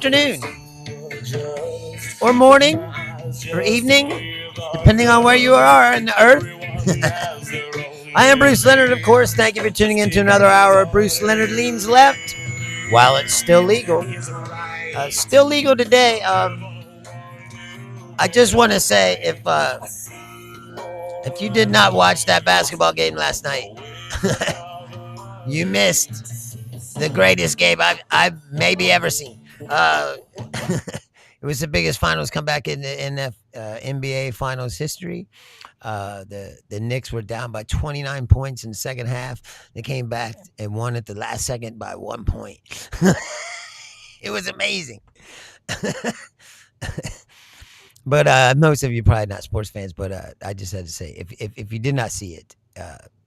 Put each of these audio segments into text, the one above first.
afternoon, or morning, or evening, depending on where you are in the earth. I am Bruce Leonard, of course. Thank you for tuning in to another hour of Bruce Leonard Leans Left. While it's still legal. Still legal today. I just want to say if you did not watch that basketball game last night, you missed the greatest game I've maybe ever seen. It was the biggest finals comeback in the NBA Finals history. The Knicks were down by 29 points in the second half. They came back and won at the last second by 1 point. It was amazing. But most of you probably not sports fans. But I just had to say, if you did not see it,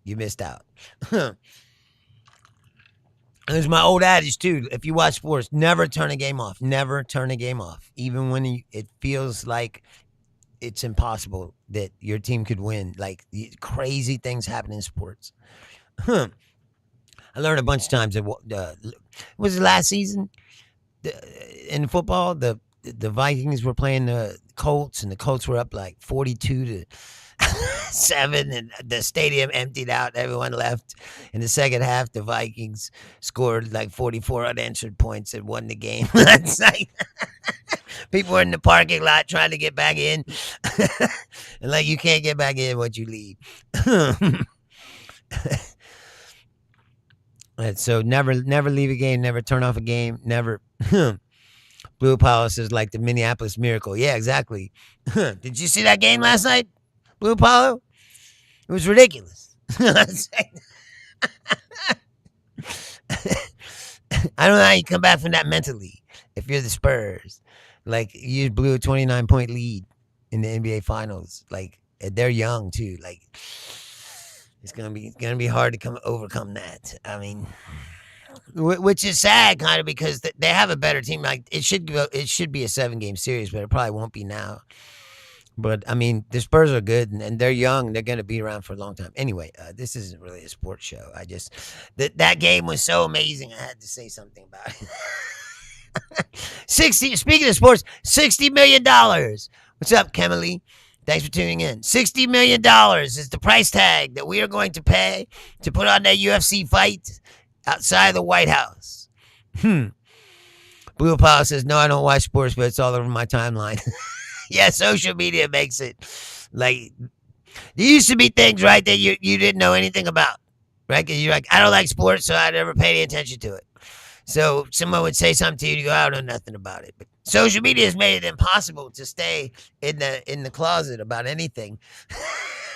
you missed out. There's my old adage too. If you watch sports, never turn a game off. Never turn a game off, even when it feels like it's impossible that your team could win. Like crazy things happen in sports. I learned a bunch of times that was the last season in football. The Vikings were playing the Colts, and the Colts were up like 42-7, and the stadium emptied out. Everyone left. In the second half, the Vikings scored like 44 unanswered points and won the game. It's like people were in the parking lot trying to get back in. And like, you can't get back in once you leave. And so never leave a game, never turn off a game, never. Blue Palace is like the Minneapolis Miracle. Yeah, exactly. Did you see that game last night, Blue Apollo? It was ridiculous. I don't know how you come back from that mentally if you're the Spurs. Like, you blew a 29-point lead in the NBA Finals. Like, they're young too. Like, it's gonna be hard to overcome that. I mean, which is sad, kind of, because they have a better team. Like, it should be a 7-game series, but it probably won't be now. But I mean, the Spurs are good, and they're young. They're going to be around for a long time. Anyway, this isn't really a sports show. I just that game was so amazing. I had to say something about it. Speaking of sports, $60 million. What's up, Kemily? Thanks for tuning in. $60 million is the price tag that we are going to pay to put on that UFC fight outside the White House. Blue Apollo says, no, I don't watch sports, but it's all over my timeline. Yeah, social media makes it. Like, there used to be things, right, that you didn't know anything about, right? Because you're like, I don't like sports, so I never paid any attention to it. So someone would say something to you, and you go, I don't know nothing about it. But social media has made it impossible to stay in the closet about anything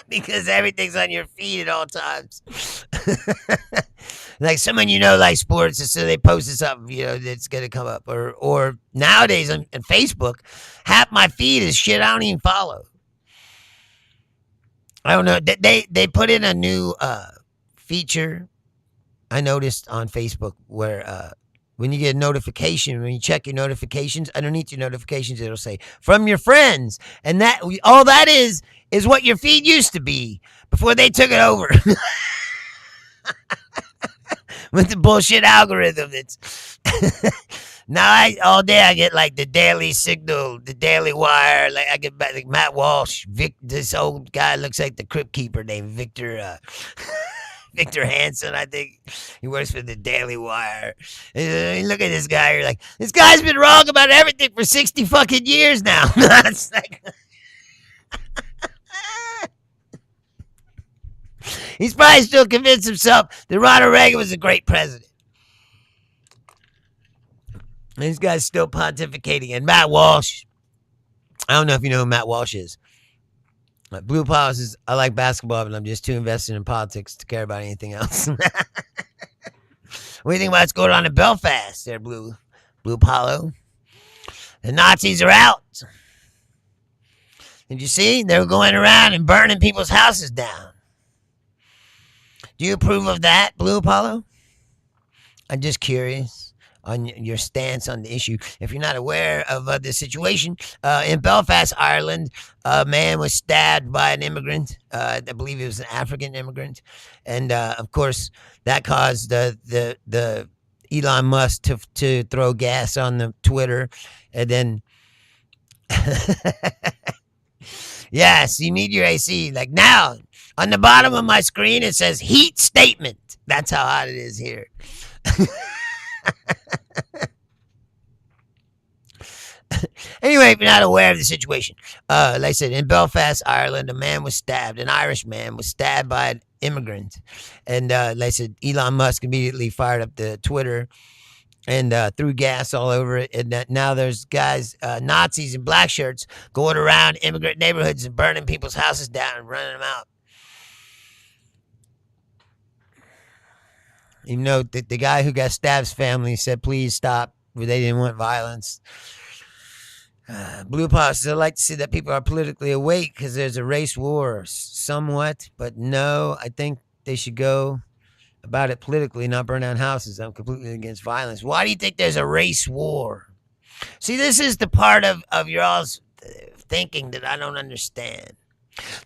because everything's on your feed at all times. Like, someone like sports, and so they posted something, that's going to come up. Or nowadays on Facebook, half my feed is shit I don't even follow. I don't know. They put in a new feature, I noticed, on Facebook, where when you get a notification, when you check your notifications, underneath your notifications, it'll say, from your friends. And all that is what your feed used to be before they took it over. With the bullshit algorithm. Now all day I get like the Daily Signal, the Daily Wire. Like, I get like Matt Walsh. This old guy looks like the Crypt Keeper named Victor Hansen, I think. He works for the Daily Wire. And look at this guy. You're like, this guy's been wrong about everything for 60 fucking years now. It's like, he's probably still convinced himself that Ronald Reagan was a great president. And this guy's still pontificating. And Matt Walsh, I don't know if you know who Matt Walsh is. Blue Apollo says, I like basketball, but I'm just too invested in politics to care about anything else. What do you think about what's going on in Belfast there, Blue Apollo? The Nazis are out. Did you see? They were going around and burning people's houses down. Do you approve of that, Blue Apollo? I'm just curious on your stance on the issue. If you're not aware of the situation, in Belfast, Ireland, a man was stabbed by an immigrant. I believe he was an African immigrant. And, of course, that caused the Elon Musk to throw gas on the Twitter, and then yes, you need your AC. Like now, on the bottom of my screen, it says heat statement. That's how hot it is here. Anyway, if you're not aware of the situation, like I said, in Belfast, Ireland, an Irish man was stabbed by an immigrant. And like I said, Elon Musk immediately fired up the Twitter and threw gas all over it. And now there's guys, Nazis in black shirts, going around immigrant neighborhoods and burning people's houses down and running them out. Even though the guy who got stabbed's family said, please stop. They didn't want violence. Blue Paws, I like to see that people are politically awake because there's a race war somewhat. But no, I think they should go about it politically, not burn down houses. I'm completely against violence. Why do you think there's a race war? See, this is the part of your all's thinking that I don't understand.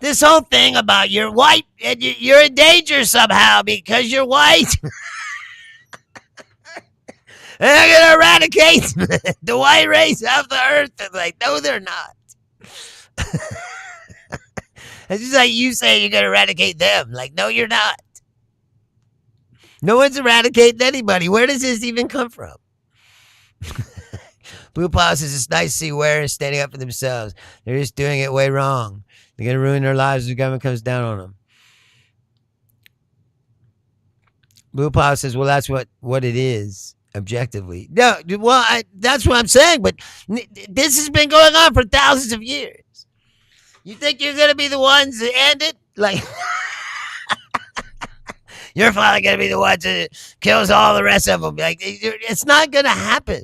This whole thing about you're white and you're in danger somehow because you're white. They're going to eradicate the white race off the earth. And like, no, they're not. It's just like you say you're going to eradicate them. Like, no, you're not. No one's eradicating anybody. Where does this even come from? Blue Paws says it's nice to see wearers standing up for themselves. They're just doing it way wrong. They're going to ruin their lives if the government comes down on them. Blue Paws says, well, that's what it is, objectively. No, well, that's what I'm saying, but this has been going on for thousands of years. You think you're going to be the ones that end it? Like, you're finally going to be the ones that kills all the rest of them. Like, it's not going to happen.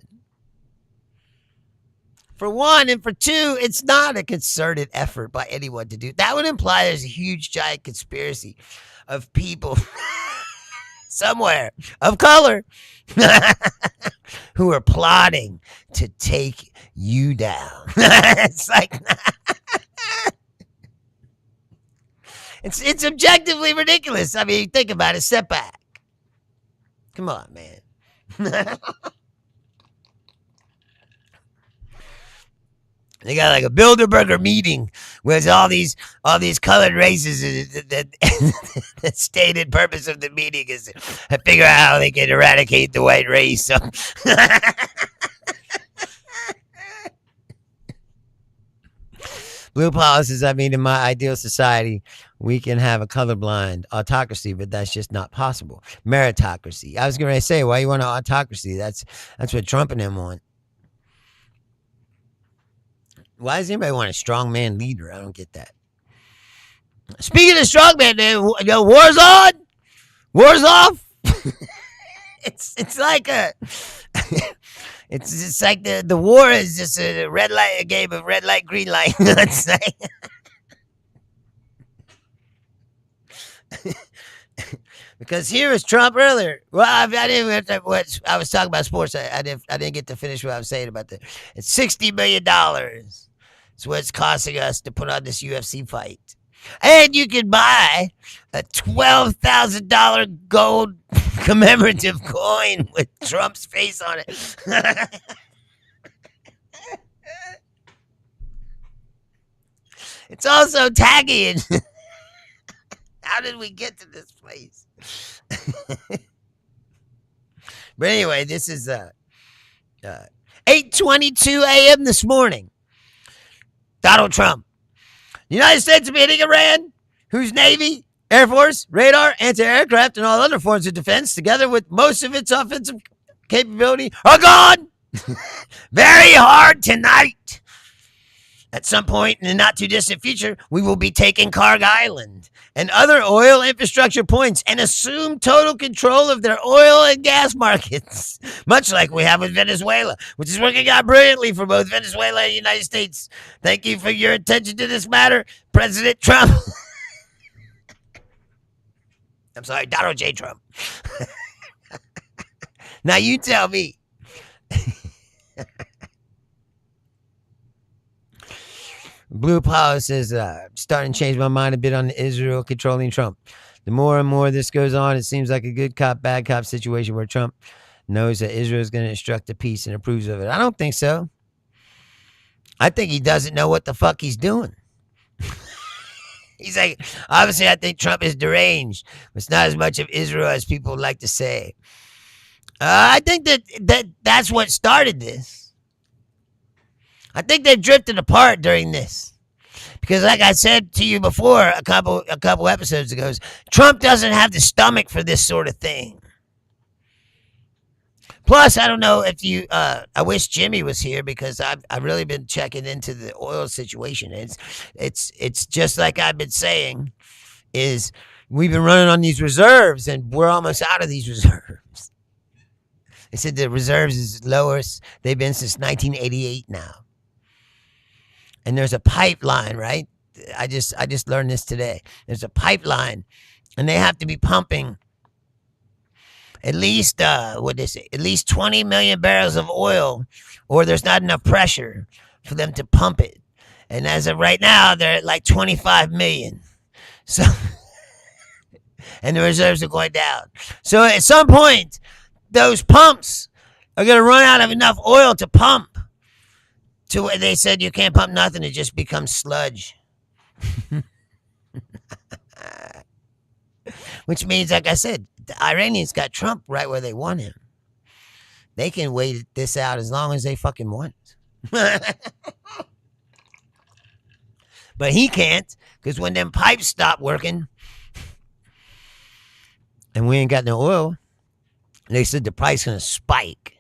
For one, and for two, it's not a concerted effort by anyone to do. That would imply there's a huge, giant conspiracy of people somewhere of color who are plotting to take you down. It's like it's objectively ridiculous. I mean, think about it. Step back. Come on, man. They got like a Bilderberger meeting with all these colored races. The stated purpose of the meeting is to figure out how they can eradicate the white race. So Blue Paul says, I mean, in my ideal society, we can have a colorblind autocracy, but that's just not possible. Meritocracy. I was going to say, why you want an autocracy? That's what Trump and them want. Why does anybody want a strongman leader? I don't get that. Speaking of strongman, war's on, war's off. It's like it's like the war is just a game of red light, green light. It's like because here is Trump earlier. Well, I didn't. I was talking about sports. I didn't get to finish what I was saying about it's $60 million. It's what it's costing us to put on this UFC fight. And you can buy a $12,000 gold commemorative coin with Trump's face on it. It's also tagging. How did we get to this place? But anyway, this is 8:22 a.m. this morning. Donald Trump. The United States of Iran, whose Navy, Air Force, radar, anti-aircraft, and all other forms of defense, together with most of its offensive capability, are gone. Very hard tonight. At some point in the not-too-distant future, we will be taking Karg Island and other oil infrastructure points and assume total control of their oil and gas markets, much like we have with Venezuela, which is working out brilliantly for both Venezuela and the United States. Thank you for your attention to this matter, President Trump. I'm sorry, Donald J. Trump. Now you tell me. Blue Power says, starting to change my mind a bit on Israel controlling Trump. The more and more this goes on, it seems like a good cop, bad cop situation where Trump knows that Israel is going to instruct the peace and approves of it. I don't think so. I think he doesn't know what the fuck he's doing. He's like, obviously, I think Trump is deranged. It's not as much of Israel as people like to say. I think that's what started this. I think they drifted apart during this. Because like I said to you before a couple episodes ago, Trump doesn't have the stomach for this sort of thing. Plus, I don't know if you. I wish Jimmy was here because I've really been checking into the oil situation. It's just like I've been saying, is we've been running on these reserves and we're almost out of these reserves. They said the reserves is lowest they've been since 1988 now. And there's a pipeline, right? I just learned this today. There's a pipeline, and they have to be pumping at least at least 20 million barrels of oil, or there's not enough pressure for them to pump it. And as of right now, they're at like 25 million. So, and the reserves are going down. So at some point, those pumps are going to run out of enough oil to pump. To where they said you can't pump nothing, it just becomes sludge. Which means, like I said, the Iranians got Trump right where they want him. They can wait this out as long as they fucking want. But he can't, because when them pipes stop working and we ain't got no oil, they said the price is going to spike.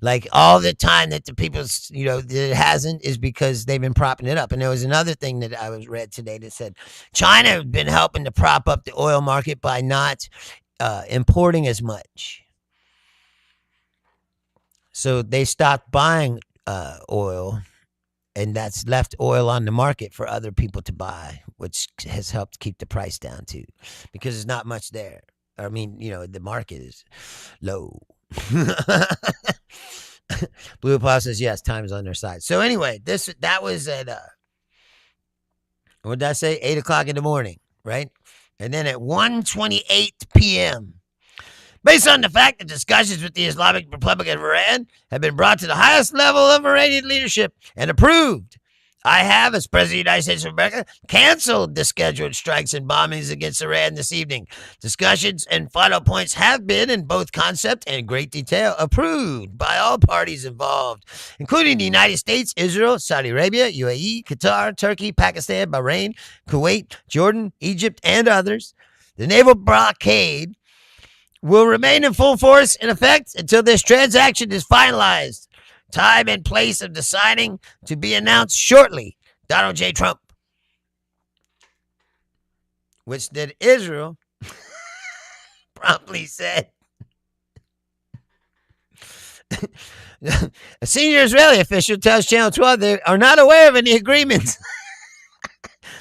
Like all the time that the people, that it hasn't is because they've been propping it up. And there was another thing that I was read today that said China has been helping to prop up the oil market by not importing as much. So they stopped buying oil, and that's left oil on the market for other people to buy, which has helped keep the price down too, because there's not much there. I mean, the market is low. Blue Paw says yes, time is on their side. So anyway, that was at what did I say? 8 o'clock in the morning, right? And then at 1:28 p.m., based on the fact that discussions with the Islamic Republic of Iran have been brought to the highest level of Iranian leadership and approved, I have, as President of the United States of America, canceled the scheduled strikes and bombings against Iran this evening. Discussions and final points have been, in both concept and great detail, approved by all parties involved, including the United States, Israel, Saudi Arabia, UAE, Qatar, Turkey, Pakistan, Bahrain, Kuwait, Jordan, Egypt, and others. The naval blockade will remain in full force in effect until this transaction is finalized. Time and place of deciding to be announced shortly. Donald J. Trump. Which then Israel promptly said. A senior Israeli official tells Channel 12 they are not aware of any agreements.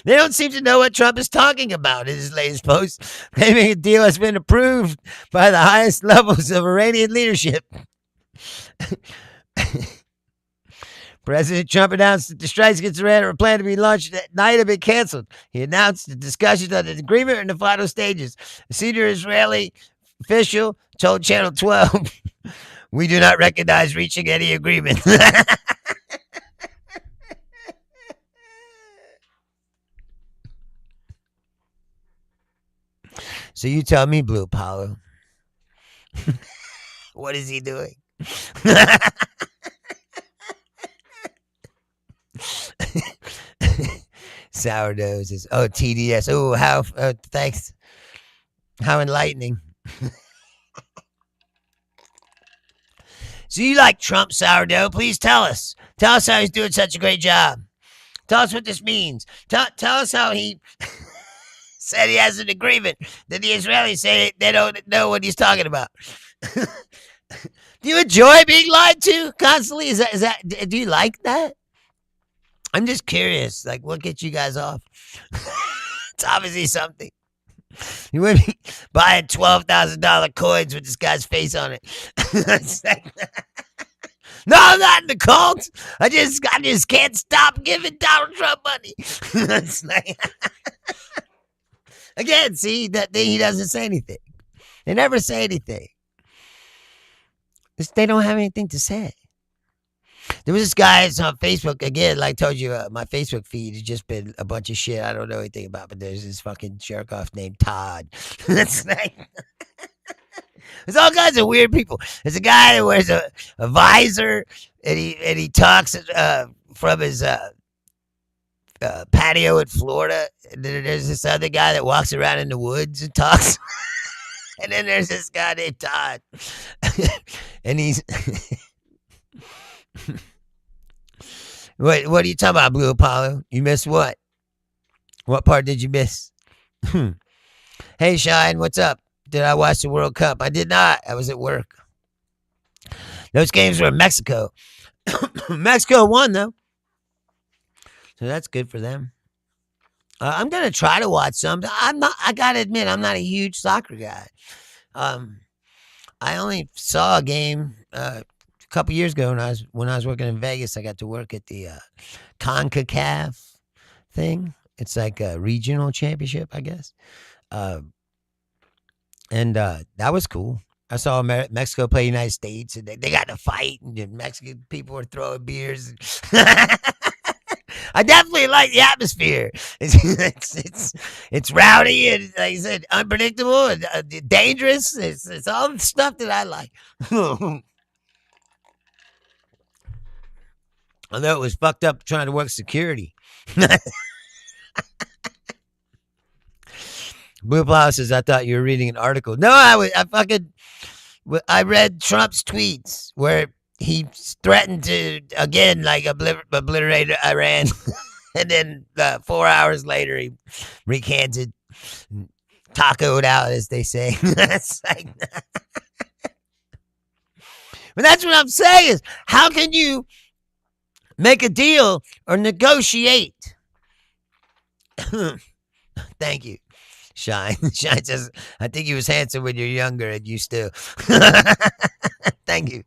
They don't seem to know what Trump is talking about in his latest post, claiming a deal has been approved by the highest levels of Iranian leadership. President Trump announced that the strikes against Iran were planned to be launched that night have been canceled. He announced the discussions on the agreement are in the final stages. A senior Israeli official told Channel 12, "We do not recognize reaching any agreement." So you tell me, Blue Apollo, what is he doing? Sourdough says, "Oh, TDS. Oh, how thanks. How enlightening." So you like Trump, Sourdough? Please tell us. Tell us how he's doing such a great job. Tell us what this means. Tell us how he said he has an agreement that the Israelis say they don't know what he's talking about. Do you enjoy being lied to constantly? Is that? Do you like that? I'm just curious. Like, what gets you guys off? It's obviously something. You would be buying $12,000 coins with this guy's face on it. No, I'm not in the cult. I just can't stop giving Donald Trump money. It's like, again, see that he doesn't say anything. They never say anything. Because they don't have anything to say. There was this guy that's on Facebook again. Like I told you, my Facebook feed has just been a bunch of shit I don't know anything about. But there's this fucking jerk off named Todd. That's like there's all kinds of weird people. There's a guy that wears a visor and he talks from his patio in Florida. And then there's this other guy that walks around in the woods and talks. And then there's this guy named Todd, and he's what are you talking about, Blue Apollo? You missed what? What part did you miss? Hey, Shine, what's up? Did I watch the World Cup? I did not. I was at work. Those games were in Mexico. Mexico won, though. So that's good for them. I'm going to try to watch some. I got to admit, I'm not a huge soccer guy. I only saw a game a couple years ago when I was working in Vegas. I got to work at the CONCACAF thing. It's like a regional championship, I guess. And that was cool. I saw Mexico play United States, and they got to fight, and the Mexican people were throwing beers. I definitely like the atmosphere. It's rowdy and, like I said, unpredictable and dangerous. It's all the stuff that I like. Although it was fucked up trying to work security. Blue Plow says, I thought you were reading an article. No, I read Trump's tweets where he threatened to, again, like obliterate Iran. And then 4 hours later, he recanted, tacoed out, as they say. That's like, but that's what I'm saying is, how can you make a deal or negotiate? Thank you. Shine. Shine says, I think he was handsome when you're younger and you still. Thank you.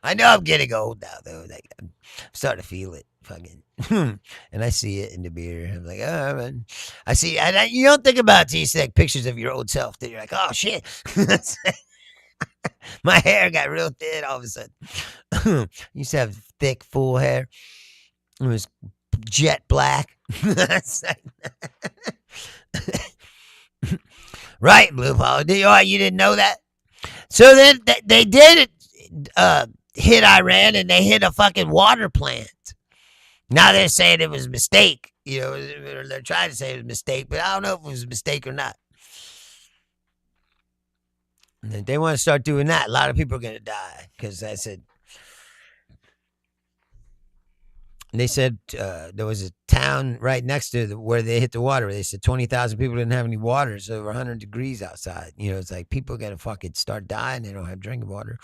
I know I'm getting old now, though. Like, I'm starting to feel it. Fucking. And I see it in the beer. I'm like, oh, man. I see. You don't think about it till you see like, pictures of your old self. Then you're like, oh, shit. My hair got real thin all of a sudden. Used to have thick, full hair. It was jet black. Right, Blue Paul. You didn't know that? So then they did hit Iran, and they hit a fucking water plant. Now they're saying it was a mistake. They're trying to say it was a mistake, but I don't know if it was a mistake or not. And they want to start doing that. A lot of people are going to die because I said. They said there was a town right next to where they hit the water. They said 20,000 people didn't have any water. It's over 100 degrees outside. It's like people got to fucking start dying. They don't have drinking water.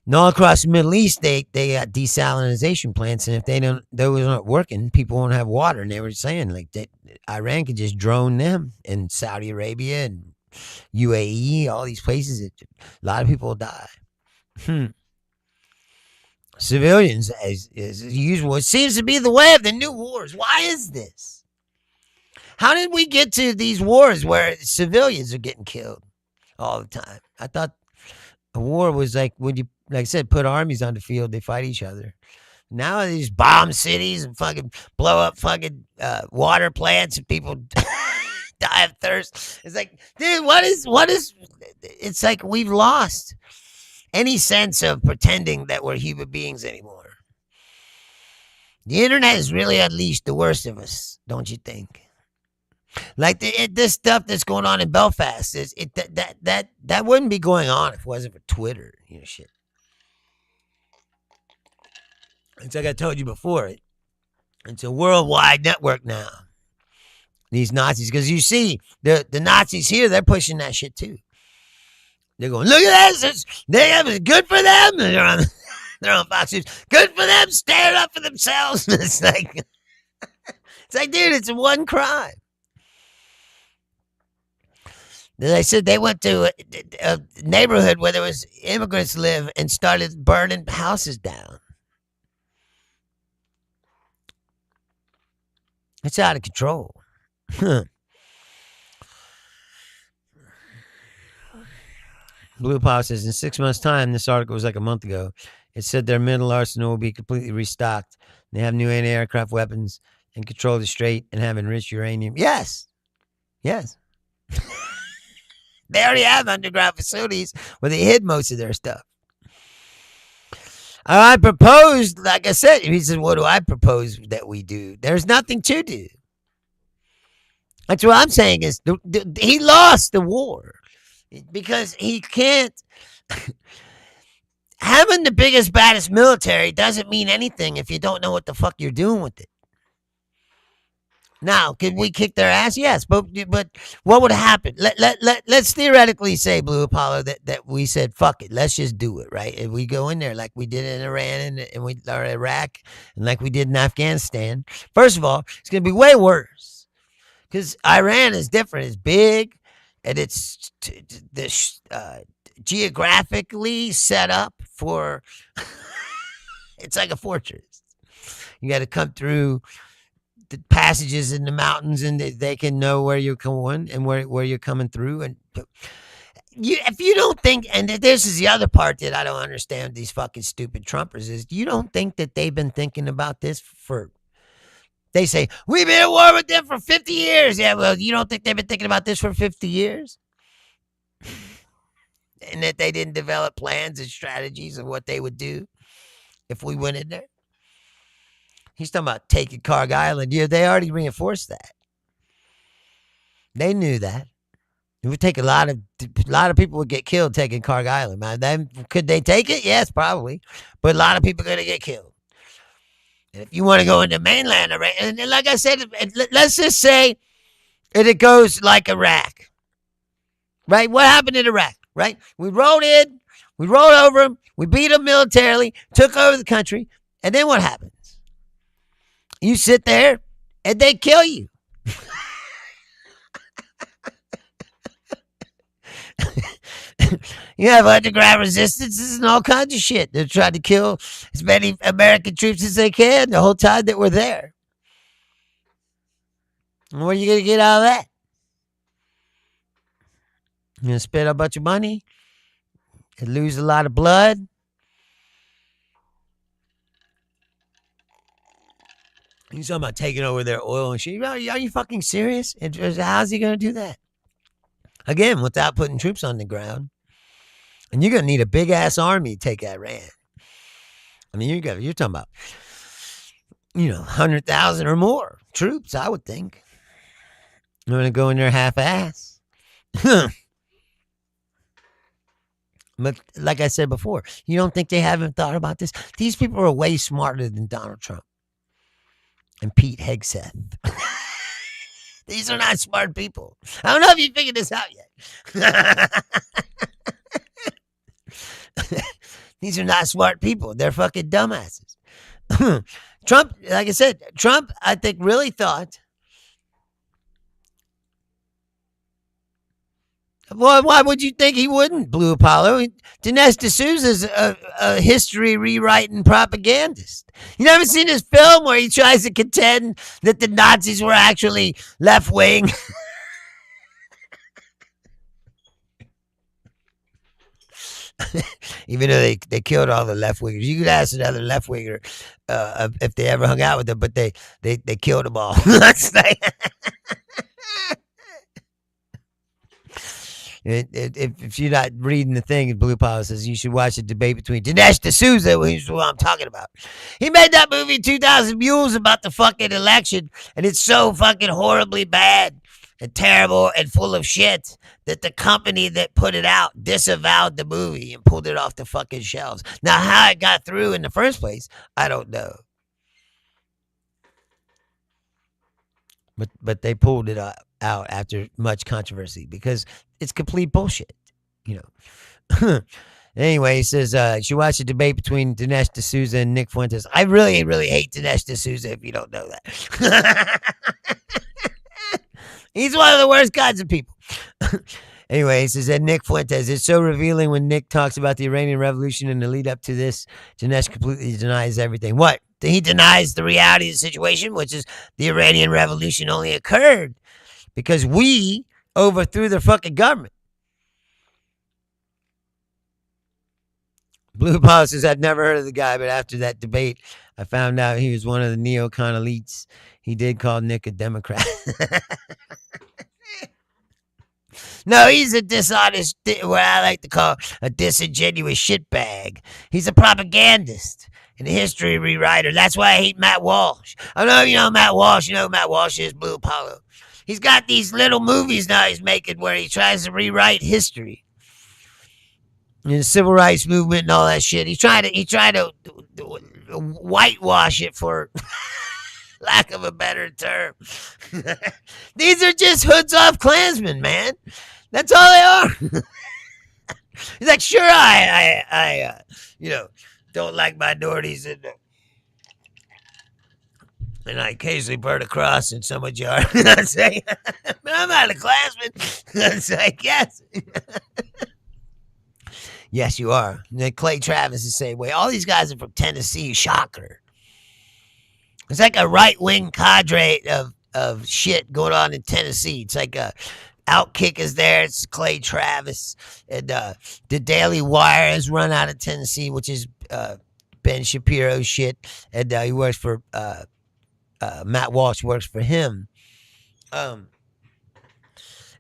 And all across the Middle East, they got desalinization plants, and if those aren't working, people won't have water. And they were saying like that Iran could just drone them, and Saudi Arabia and UAE, all these places. A lot of people will die. Civilians, as usual, it seems to be the way of the new wars. Why is this? How did we get to these wars where civilians are getting killed all the time? I thought a war was like when you, like I said, put armies on the field, they fight each other. Now they just bomb cities and fucking blow up fucking water plants, and people die of thirst. It's like, dude, what is? It's like we've lost any sense of pretending that we're human beings anymore. The internet has really unleashed the worst of us, don't you think? Like this stuff that's going on in Belfast, that wouldn't be going on if it wasn't for Twitter, shit. It's like I told you before, it's a worldwide network now. These Nazis, because you see, the Nazis here, they're pushing that shit too. They're going, look at this. It's good for them. They're on Fox News. Good for them. Stand up for themselves. It's like, dude, it's one crime. They said they went to a neighborhood where there was immigrants live and started burning houses down. It's out of control. Blue Power says in 6 months' time, this article was like a month ago. It said their middle arsenal will be completely restocked. They have new anti-aircraft weapons and control the strait and have enriched uranium. Yes. Yes. They already have underground facilities where they hid most of their stuff. I proposed, like I said, he says, what do I propose that we do? There's nothing to do. That's what I'm saying is he lost the war because he can't. Having the biggest, baddest military doesn't mean anything if you don't know what the fuck you're doing with it. Now, could we kick their ass? Yes, but what would happen? Let's theoretically say, Blue Apollo, that we said, fuck it, let's just do it, right? And we go in there like we did in Iran or Iraq and like we did in Afghanistan. First of all, it's going to be way worse because Iran is different. It's big and it's geographically set up for, it's like a fortress. You got to come through the passages in the mountains and they can know where you're going and where you're coming through. And if you don't think, and this is the other part that I don't understand these fucking stupid Trumpers is, you don't think that they've been thinking about this for, they say, we've been at war with them for 50 years. Yeah, well, you don't think they've been thinking about this for 50 years? And that they didn't develop plans and strategies of what they would do if we went in there? He's talking about taking Carg Island. Yeah, they already reinforced that. They knew that. It would take a lot of people would get killed taking Carg Island. Man, then could they take it? Yes, probably. But a lot of people are gonna get killed. And if you want to go into mainland Iraq, and like I said, let's just say that it goes like Iraq. Right? What happened in Iraq? Right? We rolled in, we rolled over them, we beat them militarily, took over the country, and then what happens? You sit there and they kill you. You have underground resistances and all kinds of shit. They're trying to kill as many American troops as they can the whole time that we're there. And where are you going to get out of that? You're going to spend a bunch of money and lose a lot of blood. He's talking about taking over their oil and shit. Are you fucking serious? How's he going to do that? Again, without putting troops on the ground. And you're going to need a big-ass army to take Iran. I mean, you're talking about, 100,000 or more troops, I would think. You're going to go in there half-ass. But like I said before, you don't think they haven't thought about this? These people are way smarter than Donald Trump and Pete Hegseth. These are not smart people. I don't know if you figured this out yet. These are not smart people. They're fucking dumbasses. Trump, like I said, I think, really thought, well, why would you think he wouldn't, Blue Apollo? Dinesh D'Souza's a history rewriting propagandist. You never seen this film where he tries to contend that the Nazis were actually left wing? Even though they killed all the left wingers. You could ask another left winger if they ever hung out with them, but they killed them all. If you're not reading the thing, Blue Power says you should watch a debate between Dinesh D'Souza, which is what I'm talking about. He made that movie 2000 Mules about the fucking election, and it's so fucking horribly bad and terrible and full of shit that the company that put it out disavowed the movie and pulled it off the fucking shelves. Now, how it got through in the first place, I don't know. But they pulled it out after much controversy because it's complete bullshit, Anyway, he says you should watch a debate between Dinesh D'Souza and Nick Fuentes. I really, really hate Dinesh D'Souza if you don't know that. He's one of the worst kinds of people. Anyway, he says that Nick Fuentes, it's so revealing when Nick talks about the Iranian Revolution and the lead up to this. Dinesh completely denies everything. What? He denies the reality of the situation, which is the Iranian Revolution only occurred because we overthrew their fucking government. Blue Apollo says, I've never heard of the guy, but after that debate, I found out he was one of the neocon elites. He did call Nick a Democrat. No, he's a dishonest, what I like to call a disingenuous shitbag. He's a propagandist and a history rewriter. That's why I hate Matt Walsh. I know you know Matt Walsh. You know who Matt Walsh is, Blue Apollo. He's got these little movies now he's making where he tries to rewrite history. And the civil rights movement and all that shit. He tried to whitewash it, for lack of a better term. These are just hoods off Klansmen, man. That's all they are. He's like, sure, I don't like minorities, and I occasionally burn a cross in someone's yard. It's like, but I'm not a Klansman. It's like, yes. Yes, you are. And Clay Travis is the same way. All these guys are from Tennessee. Shocker. It's like a right-wing cadre of shit going on in Tennessee. It's like Outkick is there. It's Clay Travis. And the Daily Wire has run out of Tennessee, which is Ben Shapiro's shit. And he works for Matt Walsh works for him.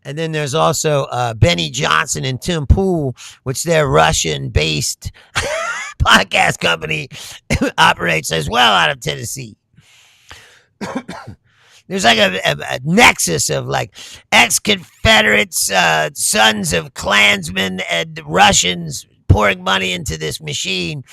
And then there's also Benny Johnson and Tim Pool, which their Russian-based podcast company operates as well out of Tennessee. There's like a nexus of like ex-Confederates, sons of Klansmen, and Russians pouring money into this machine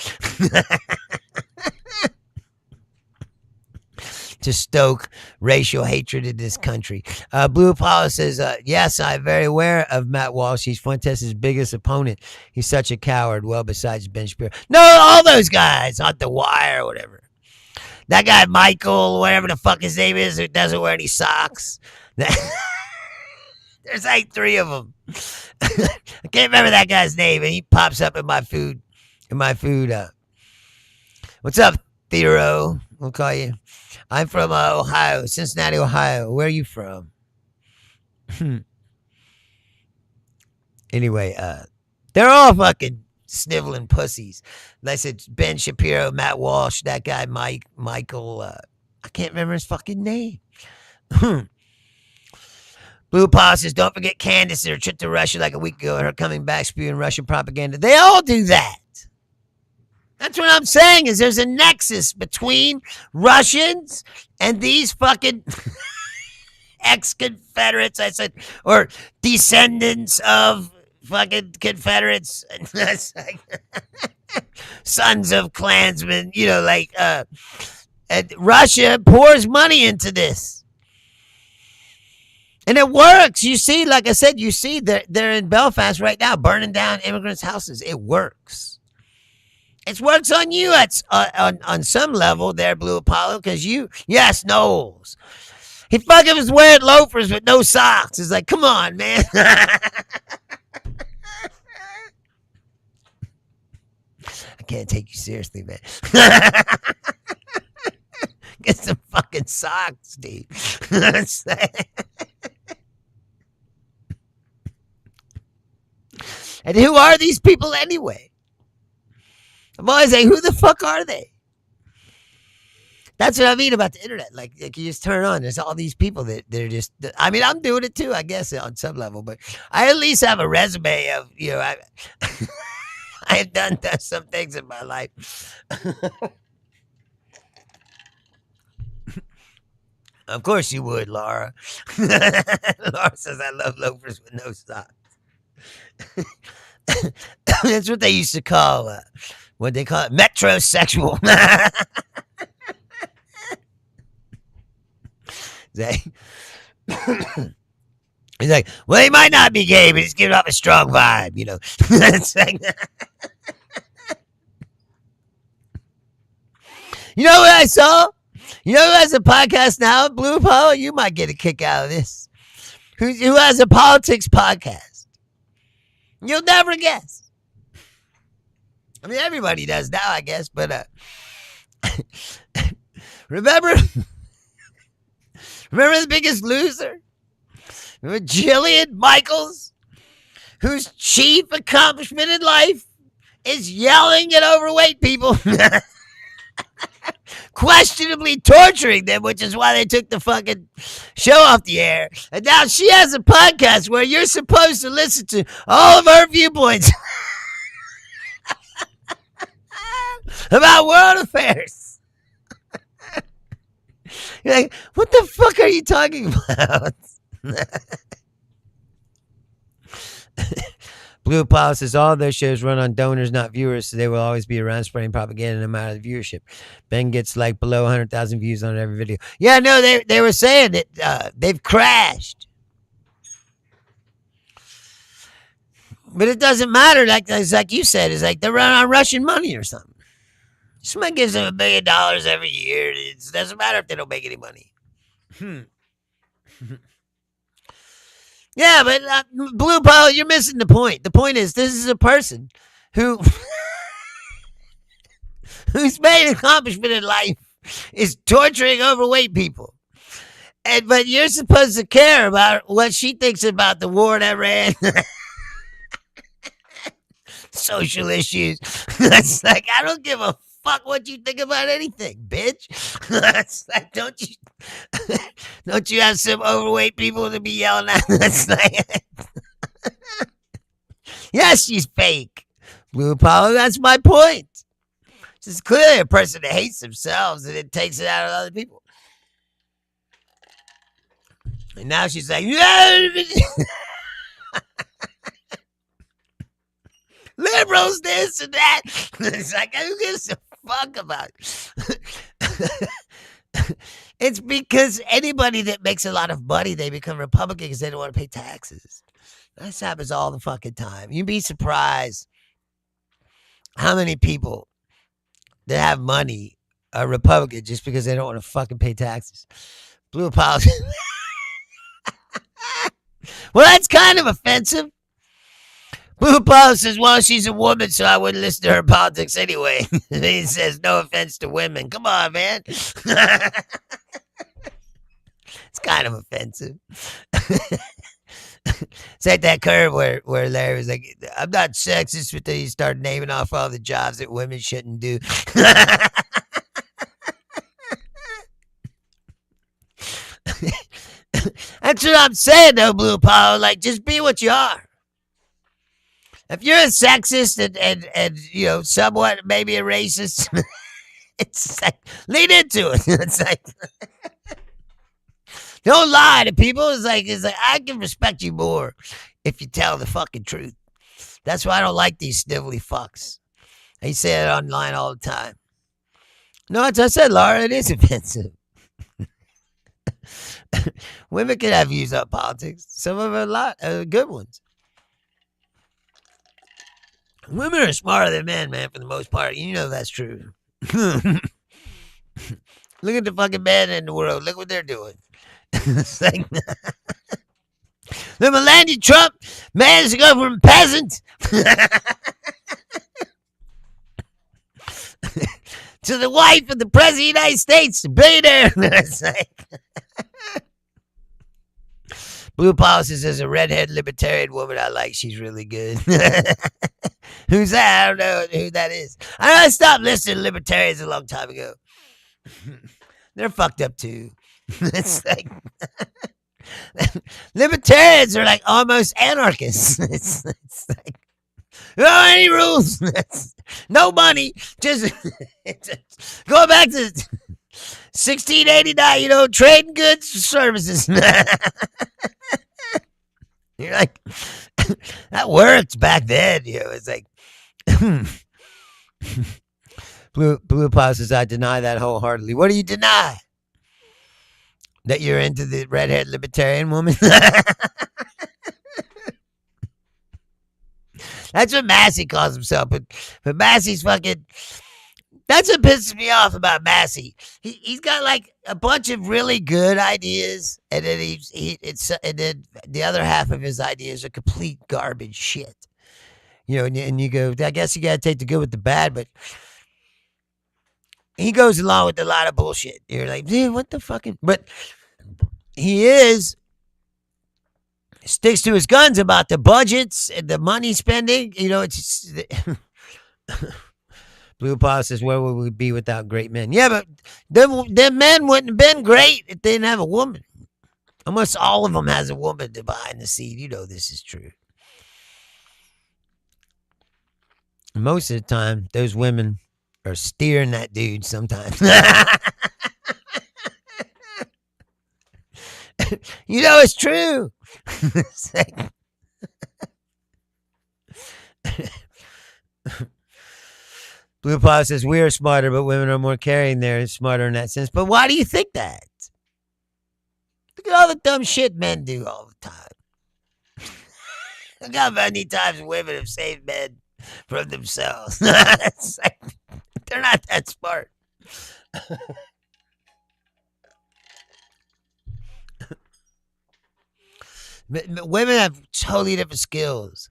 to stoke racial hatred in this country. Blue Apollo says, yes, I'm very aware of Matt Walsh. He's Fuentes' biggest opponent. He's such a coward. Well, besides Ben Shapiro. No, all those guys on The Wire or whatever. That guy, Michael, whatever the fuck his name is, who doesn't wear any socks. There's like 3 of them. I can't remember that guy's name, and he pops up in my food. What's up, Theo? We'll call you. I'm from Ohio, Cincinnati, Ohio. Where are you from? Anyway, they're all fucking sniveling pussies. Like I said, Ben Shapiro, Matt Walsh, that guy, Michael, I can't remember his fucking name. Blue Paw says, don't forget Candace, her trip to Russia like a week ago, and her coming back spewing Russian propaganda. They all do that. That's what I'm saying, is there's a nexus between Russians and these fucking ex-Confederates, I said, or descendants of fucking Confederates. That's like sons of Klansmen, and Russia pours money into this. And it works. You see, like I said, they're in Belfast right now burning down immigrants' houses. It works. It works on you on some level there, Blue Apollo, because yes, Knowles. He fucking was wearing loafers with no socks. It's like, come on, man. I can't take you seriously, man. Get some fucking socks, dude. And who are these people anyway? I'm always like, who the fuck are they? That's what I mean about the internet. Like you just turn it on. There's all these people that they're just. I mean, I'm doing it too, I guess, on some level. But I at least have a resume of I have done some things in my life. Of course you would, Laura. Laura says I love loafers with no socks. That's what they used to call. What they call it, metrosexual. He's like, well, he might not be gay, but he's giving off a strong vibe, It's like, you know what I saw? You know who has a podcast now, Blue Apollo? You might get a kick out of this. Who has a politics podcast? You'll never guess. I mean, everybody does now, I guess, but remember The Biggest Loser? Remember Jillian Michaels, whose chief accomplishment in life is yelling at overweight people, questionably torturing them, which is why they took the fucking show off the air. And now she has a podcast where you're supposed to listen to all of her viewpoints about world affairs. You're like, what the fuck are you talking about? Blue Apollo says all their shows run on donors, not viewers, so they will always be around spreading propaganda no matter the viewership. Ben gets like below 100,000 views on every video. Yeah, no, they were saying that they've crashed. But it doesn't matter. It's like you said, it's like they're running on Russian money or something. Someone gives them $1 billion every year. It doesn't matter if they don't make any money. Yeah, but Blue Apollo, you're missing the point. The point is, this is a person who whose main accomplishment in life is torturing overweight people. But you're supposed to care about what she thinks about the war in Iran, social issues. That's like, I don't give a fuck what you think about anything, bitch. That's like, don't you have some overweight people to be yelling at? That's like, yes, she's fake, Blue Apollo. That's my point. She's clearly a person that hates themselves and it takes it out of other people. And now she's like, liberals, this and that. It's like, who gives a fuck about it? It's because anybody that makes a lot of money, they become Republican because they don't want to pay taxes. That happens all the fucking time. You'd be surprised how many people that have money are Republican just because they don't want to fucking pay taxes. Blue Apollo. Well, that's kind of offensive. Blue Apollo says, well, she's a woman, so I wouldn't listen to her politics anyway. He says, no offense to women. Come on, man. It's kind of offensive. It's like that curve where Larry was like, I'm not sexist, but then he started naming off all the jobs that women shouldn't do. That's what I'm saying, though, Blue Apollo. Like, just be what you are. If you're a sexist and you know, somewhat maybe a racist, it's like, lean into it. It's like, don't lie to people. It's like I can respect you more if you tell the fucking truth. That's why I don't like these snivelly fucks. I say it online all the time. No, as I said, Laura, it is offensive. Women can have views on politics. Some of them are good ones. Women are smarter than men, man, for the most part. You know that's true. Look at the fucking men in the world. Look what they're doing. It's like, the Melania Trump managed to go from peasant to the wife of the president of the United States, a billionaire. It's like, Blue Policy says a redhead libertarian woman I like. She's really good. Who's that? I don't know who that is. I stopped listening to libertarians a long time ago. They're fucked up too. It's like libertarians are like almost anarchists. It's like, no any rules, no money, just go back to 1689. You know, trading goods for services. You're like, that worked back then. You know, it's like Blue Paw says, I deny that wholeheartedly. What do you deny? That you're into the redhead libertarian woman? That's what Massey calls himself. But Massey's fucking... That's what pisses me off about Massey. He's got like a bunch of really good ideas, and then and then the other half of his ideas are complete garbage shit. You know, and you go, I guess you gotta take the good with the bad, but he goes along with a lot of bullshit. You're like, dude, what the fucking... But he sticks to his guns about the budgets and the money spending. You know, it's Blue Paul says, where would we be without great men? Yeah, but them men wouldn't have been great if they didn't have a woman. Almost all of them has a woman behind the scene. You know this is true. Most of the time, those women are steering that dude sometimes. You know it's true. It's like, Blue Paw says we are smarter, but women are more caring. They're smarter in that sense. But why do you think that? Look at all the dumb shit men do all the time. Look how many times women have saved men from themselves. It's like, they're not that smart. Women have totally different skills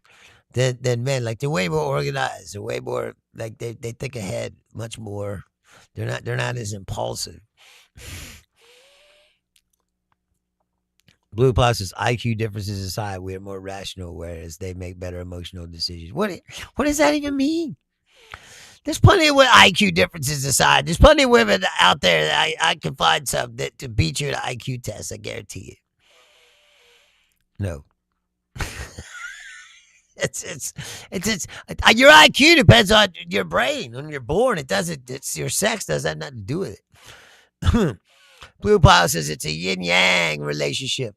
than men. Like they're way more organized. They're way more like they think ahead much more. They're not as impulsive. Blue Plus says IQ differences aside, we're more rational, whereas they make better emotional decisions. What does that even mean? There's plenty of IQ differences aside. There's plenty of women out there that I can find some that to beat you at an IQ test. I guarantee you. No. It's your IQ depends on your brain when you're born. It doesn't. It's your sex does have nothing to do with it. Blue Pile says it's a yin yang relationship.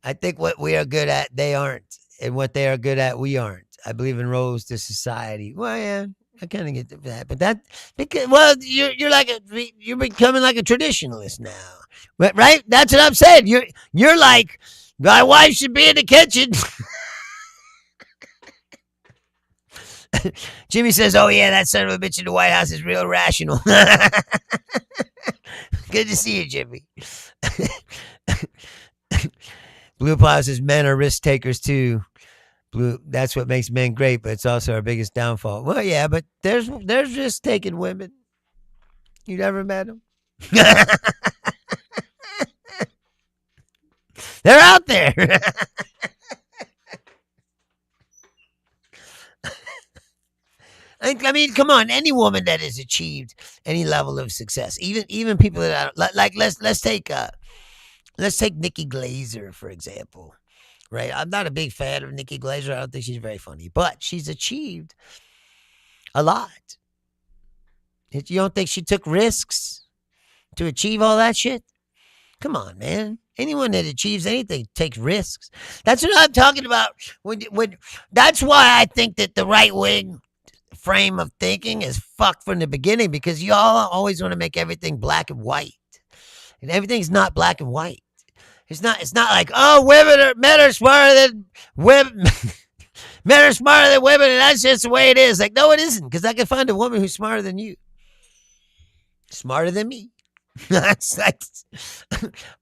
I think what we are good at, they aren't, and what they are good at, we aren't. I believe in roles to society. Well, yeah, I kind of get that, but that because you're like you're becoming like a traditionalist now, right? That's what I'm saying. You're like my wife should be in the kitchen. Jimmy says, "Oh yeah, that son of a bitch in the White House is real rational." Good to see you, Jimmy. Blue Paw says men are risk takers too. Blue, that's what makes men great, but it's also our biggest downfall. Well, yeah, but there's risk taking women. You never met them. They're out there. I mean, come on, any woman that has achieved any level of success, even people that are like let's take Nikki Glazer for example, right? I'm not a big fan of Nikki Glazer. I don't think she's very funny, but she's achieved a lot. You don't think she took risks to achieve all that shit? Come on, man. Anyone that achieves anything takes risks. That's what I'm talking about. When that's why I think that the right wing frame of thinking is fucked from the beginning because y'all always want to make everything black and white, and everything's not black and white. It's not like men are smarter than women. Men are smarter than women, and that's just the way it is. Like, no, it isn't, because I can find a woman who's smarter than you, smarter than me. That's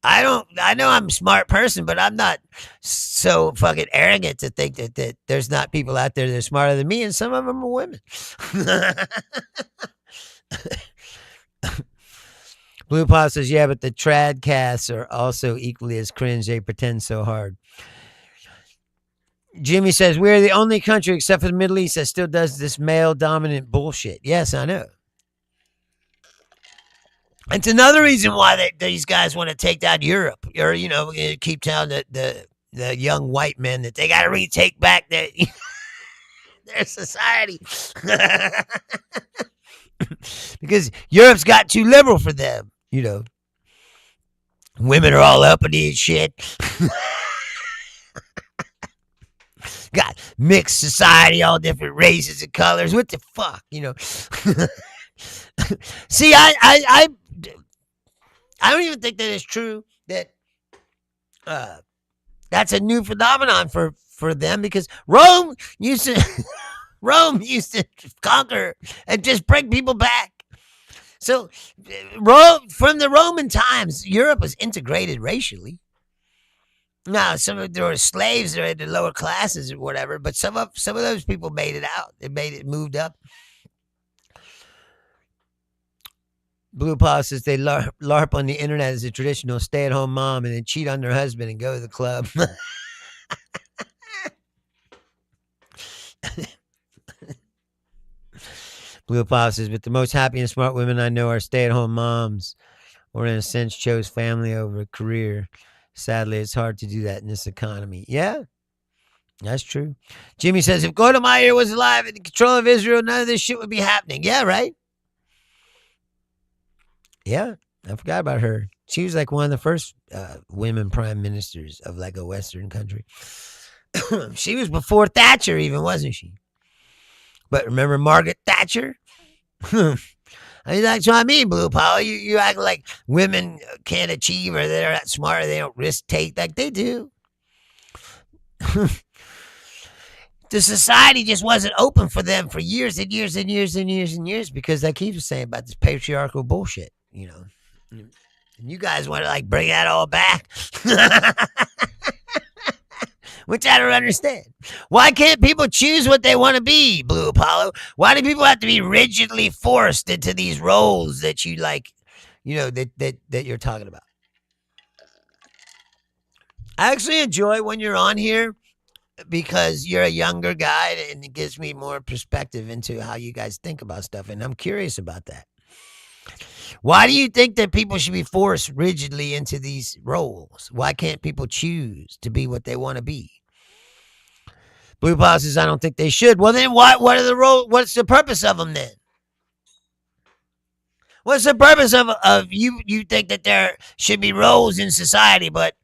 I know I'm a smart person, but I'm not so fucking arrogant to think that there's not people out there that are smarter than me, and some of them are women. Blue Paw says, yeah, but the trad casts are also equally as cringe. They pretend so hard. Jimmy says, we're the only country except for the Middle East that still does this male dominant bullshit. Yes, I know. It's another reason why these guys want to take down Europe, or keep telling the young white men that they got to retake back their society because Europe's got too liberal for them. Women are all uppity and shit. Got mixed society, all different races and colors. What the fuck, See, I don't even think that it's true that that's a new phenomenon for them, because Rome used to conquer and just bring people back. So from the Roman times, Europe was integrated racially. Now, there were slaves that were in the lower classes or whatever, but some of those people made it out. They moved up. Blue Paw says they LARP on the internet as a traditional stay-at-home mom and then cheat on their husband and go to the club. Blue Pile says, but the most happy and smart women I know are stay-at-home moms, or in a sense chose family over a career. Sadly, it's hard to do that in this economy. Yeah, that's true. Jimmy says, if Golda Meir was alive and in control of Israel, none of this shit would be happening. Yeah, right? Yeah, I forgot about her. She was like one of the first women prime ministers of like a Western country. She was before Thatcher even, wasn't she? But remember Margaret Thatcher? I mean, that's what I mean, Blue Power. You act like women can't achieve or they're not smart or they don't risk take like they do. The society just wasn't open for them for years and years and years and years and years because I keep saying about this patriarchal bullshit, you know. And you guys want to like bring that all back. Which I don't understand. Why can't people choose what they want to be, Blue Apollo? Why do people have to be rigidly forced into these roles that you like, you know, that you're talking about? I actually enjoy when you're on here because you're a younger guy and it gives me more perspective into how you guys think about stuff. And I'm curious about that. Why do you think that people should be forced rigidly into these roles? Why can't people choose to be what they want to be? Blue Paw says, I don't think they should. Well, then what are the roles? What's the purpose of them then? What's the purpose of you think that there should be roles in society, but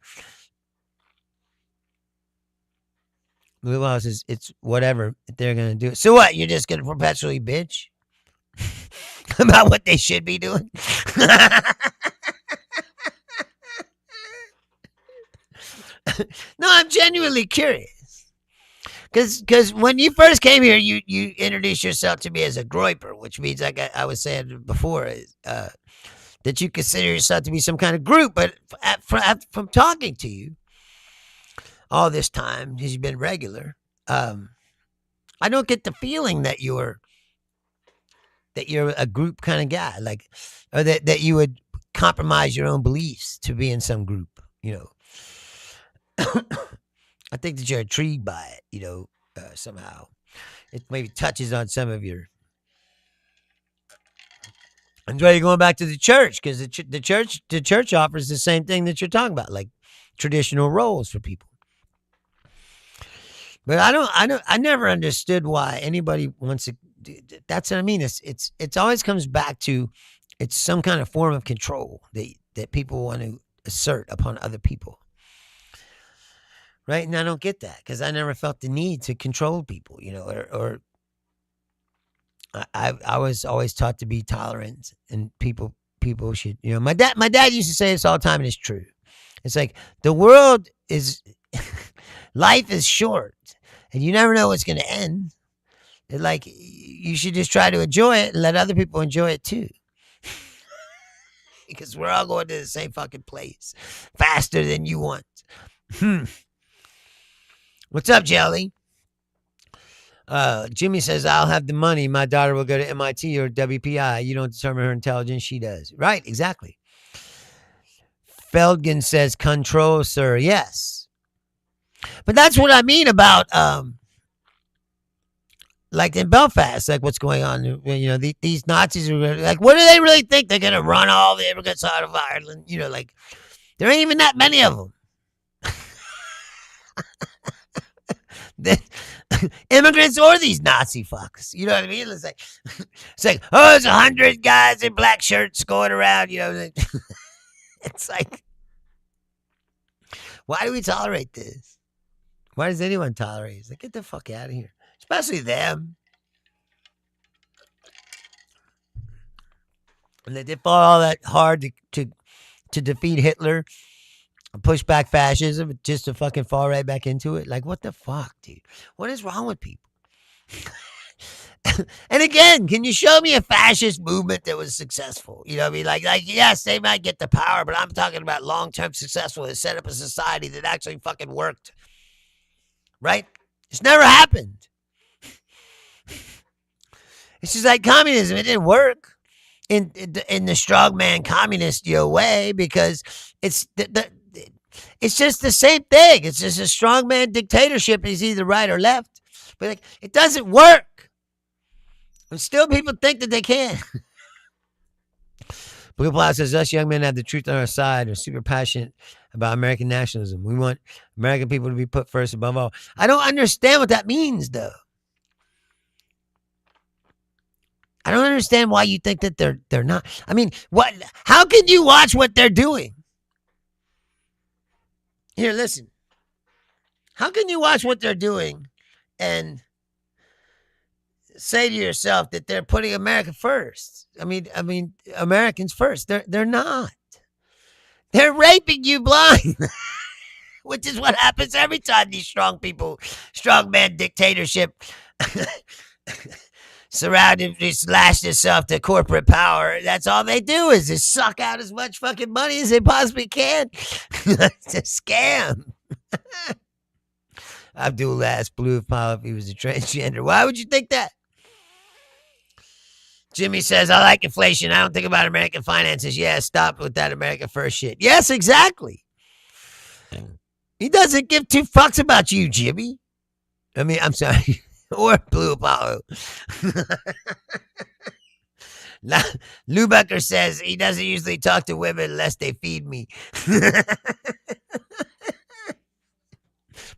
Blue Paw says, it's whatever they're going to do. So what? You're just going to perpetually bitch about what they should be doing? No, I'm genuinely curious. Because when you first came here, you introduced yourself to me as a groiper, which means, like I was saying before, that you consider yourself to be some kind of group. But from talking to you all this time, because you've been regular, I don't get the feeling that you're a group kind of guy, like, or that you would compromise your own beliefs to be in some group, you know. I think that you're intrigued by it, you know, somehow. It maybe touches on some of your. That's why you're going back to the church, because the church offers the same thing that you're talking about, like traditional roles for people. But I never understood why anybody wants to. That's what I mean. It's always comes back to, it's some kind of form of control that people want to assert upon other people. Right? And I don't get that because I never felt the need to control people, you know, or I was always taught to be tolerant and people should, you know, my dad used to say this all the time and it's true. It's like the world is, life is short and you never know what's going to end. And like, you should just try to enjoy it and let other people enjoy it too. Because we're all going to the same fucking place faster than you want. What's up, Jelly? Jimmy says, I'll have the money. My daughter will go to MIT or WPI. You don't determine her intelligence. She does. Right, exactly. Feldgen says, control, sir. Yes. But that's what I mean about, like in Belfast, like what's going on. You know, these Nazis are like, what do they really think? They're going to run all the immigrants out of Ireland? You know, like, there ain't even that many of them. Immigrants or these Nazi fucks, you know what I mean? It's like, oh, there's 100 guys in black shirts going around, you know. It's like, why do we tolerate this? Why does anyone tolerate it? It's like, get the fuck out of here, especially them. And they did fall all that hard to defeat Hitler. Push back fascism just to fucking fall right back into it. Like, what the fuck, dude? What is wrong with people? And again, can you show me a fascist movement that was successful? You know what I mean? Like, yes, they might get the power, but I'm talking about long-term successful that set up a society that actually fucking worked. Right? It's never happened. It's just like communism. It didn't work in the strongman communist way because it's it's just the same thing. It's just a strongman dictatorship. Is either right or left, but like, it doesn't work. And still people think that they can. Blue Plow says, us young men have the truth on our side. We're super passionate about American nationalism. We want American people to be put first above all. I don't understand what that means, though. I don't understand why you think that they're not. I mean, what? How can you watch what they're doing? Here, listen. How can you watch what they're doing and say to yourself that they're putting America first? I mean, Americans first. They're not. They're raping you blind, which is what happens every time these strong people, strongman dictatorship, surrounded, slash themselves to corporate power. That's all they do is just suck out as much fucking money as they possibly can. It's a scam. Abdul asked Blue Pile if he was a transgender. Why would you think that? Jimmy says, I like inflation. I don't think about American finances. Yeah, stop with that America first shit. Yes, exactly. He doesn't give two fucks about you, Jimmy. I mean, I'm sorry. Or Blue Apollo. Lubecker says he doesn't usually talk to women unless they feed me.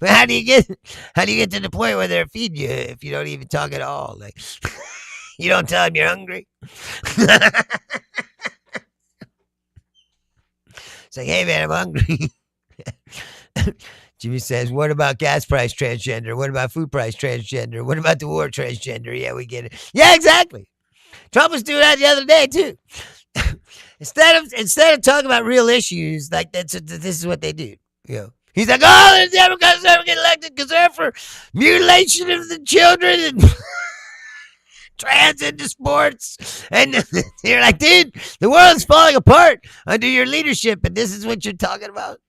But how do you get to the point where they're feeding you if you don't even talk at all? Like, you don't tell them you're hungry. It's like, hey man, I'm hungry. Jimmy says, what about gas price transgender? What about food price transgender? What about the war transgender? Yeah, we get it. Yeah, exactly. Trump was doing that the other day too. instead of talking about real issues, like this is what they do. You know, he's like, oh, the Democrats never get elected because they're for mutilation of the children and trans into sports. And you're like, dude, the world's falling apart under your leadership, and this is what you're talking about.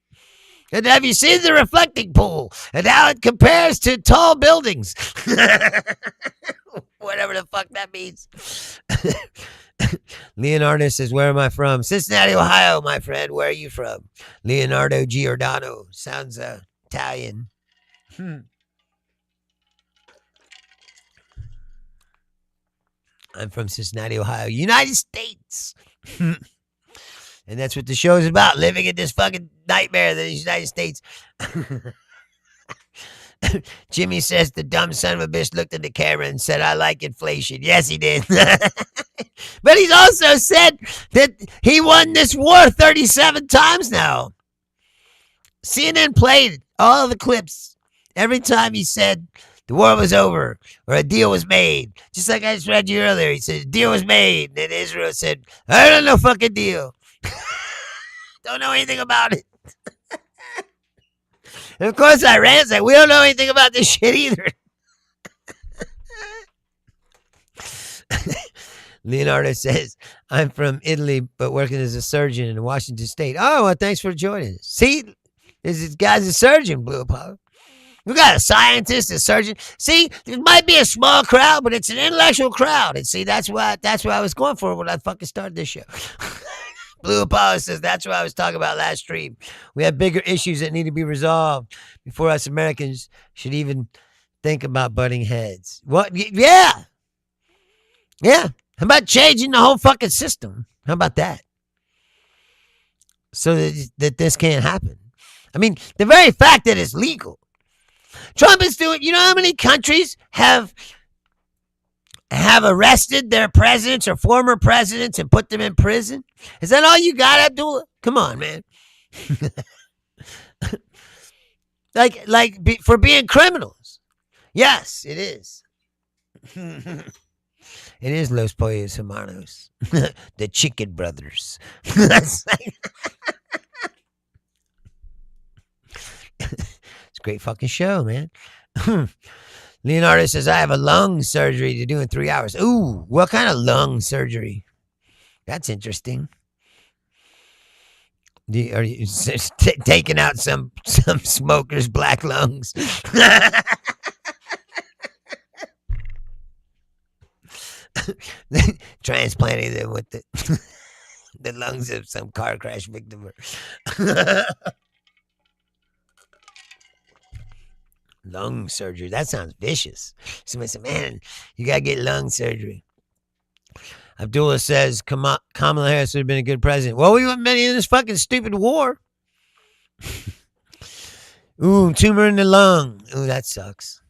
And have you seen the reflecting pool and how it compares to tall buildings? Whatever the fuck that means. Leonardo says, where am I from? Cincinnati, Ohio, my friend. Where are you from? Leonardo Giordano. Sounds Italian. I'm from Cincinnati, Ohio, United States. And that's what the show is about, living in this fucking nightmare of the United States. Jimmy says the dumb son of a bitch looked at the camera and said, I like inflation. Yes, he did. But he's also said that he won this war 37 times now. CNN played all the clips every time he said the war was over or a deal was made. Just like I just read you earlier. He said, a deal was made. And then Israel said, I don't know fucking deal. Don't know anything about it. And of course, Iran's like, we don't know anything about this shit either. Leonardo says, I'm from Italy, but working as a surgeon in Washington State. Oh, well, thanks for joining us. See, this guy's a surgeon, Blue Apollo. We got a scientist, a surgeon. See, it might be a small crowd, but it's an intellectual crowd. And see, that's what I was going for when I fucking started this show. Blue Apollo says, that's what I was talking about last stream. We have bigger issues that need to be resolved before us Americans should even think about butting heads. What? Yeah. Yeah. How about changing the whole fucking system? How about that? So that this can't happen. I mean, the very fact that it's legal. Trump is doing, you know how many countries have arrested their presidents or former presidents and put them in prison? Is that all you got, Abdullah? Come on, man. For being criminals. Yes, it is. It is Los Pollos Hermanos. The Chicken Brothers. It's a great fucking show, man. Leonardo says, I have a lung surgery to do in 3 hours. Ooh, what kind of lung surgery? That's interesting. Are you taking out some smokers' black lungs? Transplanting them with the lungs of some car crash victim. Lung surgery. That sounds vicious. Somebody said, man, you got to get lung surgery. Abdullah says Kamala Harris would have been a good president. Well, we wouldn't been in this fucking stupid war. Ooh, tumor in the lung. Ooh, that sucks.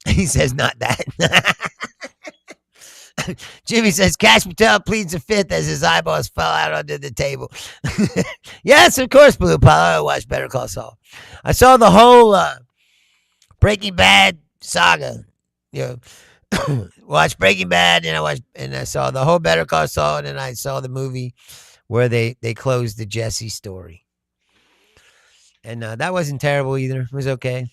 He says not that. Jimmy says Cash Patel pleads the fifth as his eyeballs fell out under the table. Yes, of course, Blue Apollo. I watched Better Call Saul. I saw the whole Breaking Bad saga. You know, watched Breaking Bad, and I saw the whole Better Call Saul, and then I saw the movie where they closed the Jesse story. And that wasn't terrible either. It was okay.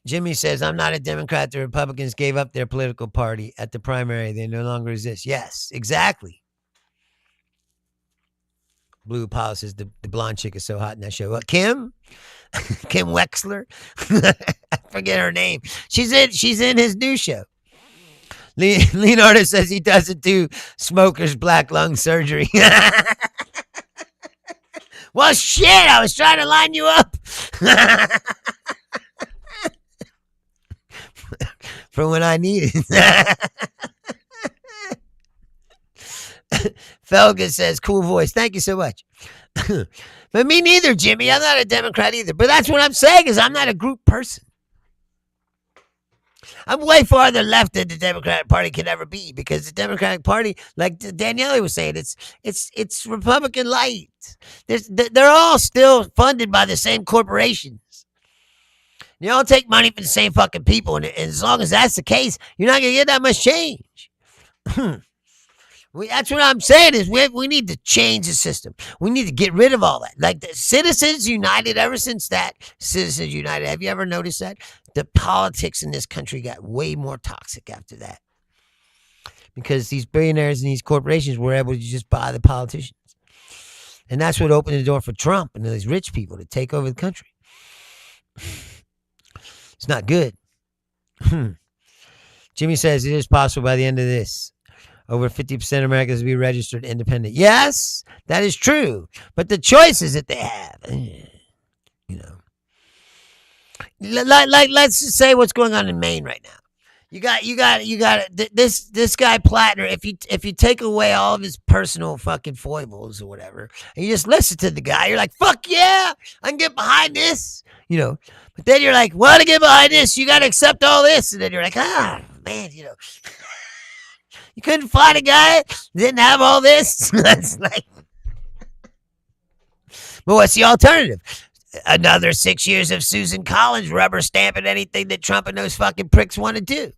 Jimmy says, I'm not a Democrat. The Republicans gave up their political party at the primary. They no longer exist. Yes, exactly. Blue Apollo says the blonde chick is so hot in that show. What, Kim? Kim Wexler? I forget her name. She's in his new show. Leonardo says he doesn't do smokers' black lung surgery. Well, shit, I was trying to line you up. For when I need it. Felga says, cool voice. Thank you so much. But me neither, Jimmy. I'm not a Democrat either. But that's what I'm saying is I'm not a group person. I'm way farther left than the Democratic Party can ever be because the Democratic Party, like Daniele was saying, it's Republican light. They're all still funded by the same corporations. You all take money from the same fucking people, and as long as that's the case, you're not going to get that much change. That's what I'm saying is we need to change the system. We need to get rid of all that. Like the Citizens United, ever since that Citizens United, have you ever noticed that? The politics in this country got way more toxic after that. Because these billionaires and these corporations were able to just buy the politicians. And that's what opened the door for Trump and these rich people to take over the country. It's not good. Jimmy says it is possible by the end of this. Over 50% of Americans will be registered independent. Yes, that is true. But the choices that they have, you know. Like let's just say what's going on in Maine right now. You got this guy Plattner. If you take away all of his personal fucking foibles or whatever, and you just listen to the guy, you're like, fuck yeah, I can get behind this, you know. But then you're like, well, to get behind this, you got to accept all this, and then you're like, man, you know, you couldn't find a guy that didn't have all this. That's like, but what's the alternative? Another 6 years of Susan Collins rubber stamping anything that Trump and those fucking pricks want to do.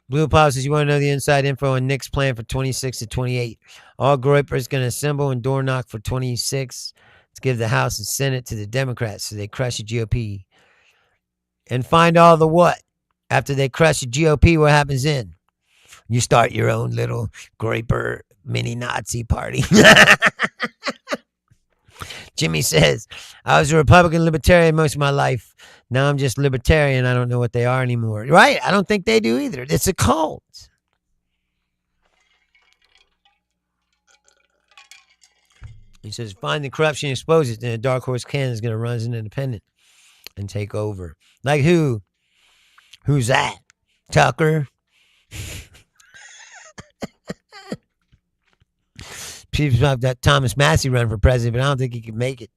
Blue Apollo says, you want to know the inside info on Nick's plan for 26 to 28. All Groyper's going to assemble and door knock for 26 to give the House and Senate to the Democrats so they crush the GOP. And find all the what? After they crush the GOP, what happens then? You start your own little Groyper mini Nazi party. Jimmy says, I was a Republican libertarian most of my life. Now I'm just libertarian. I don't know what they are anymore. Right? I don't think they do either. It's a cult. He says, find the corruption, expose it, then a dark horse can is going to run as an independent and take over. Like who? Who's that? Tucker? People have that Thomas Massey run for president, but I don't think he could make it.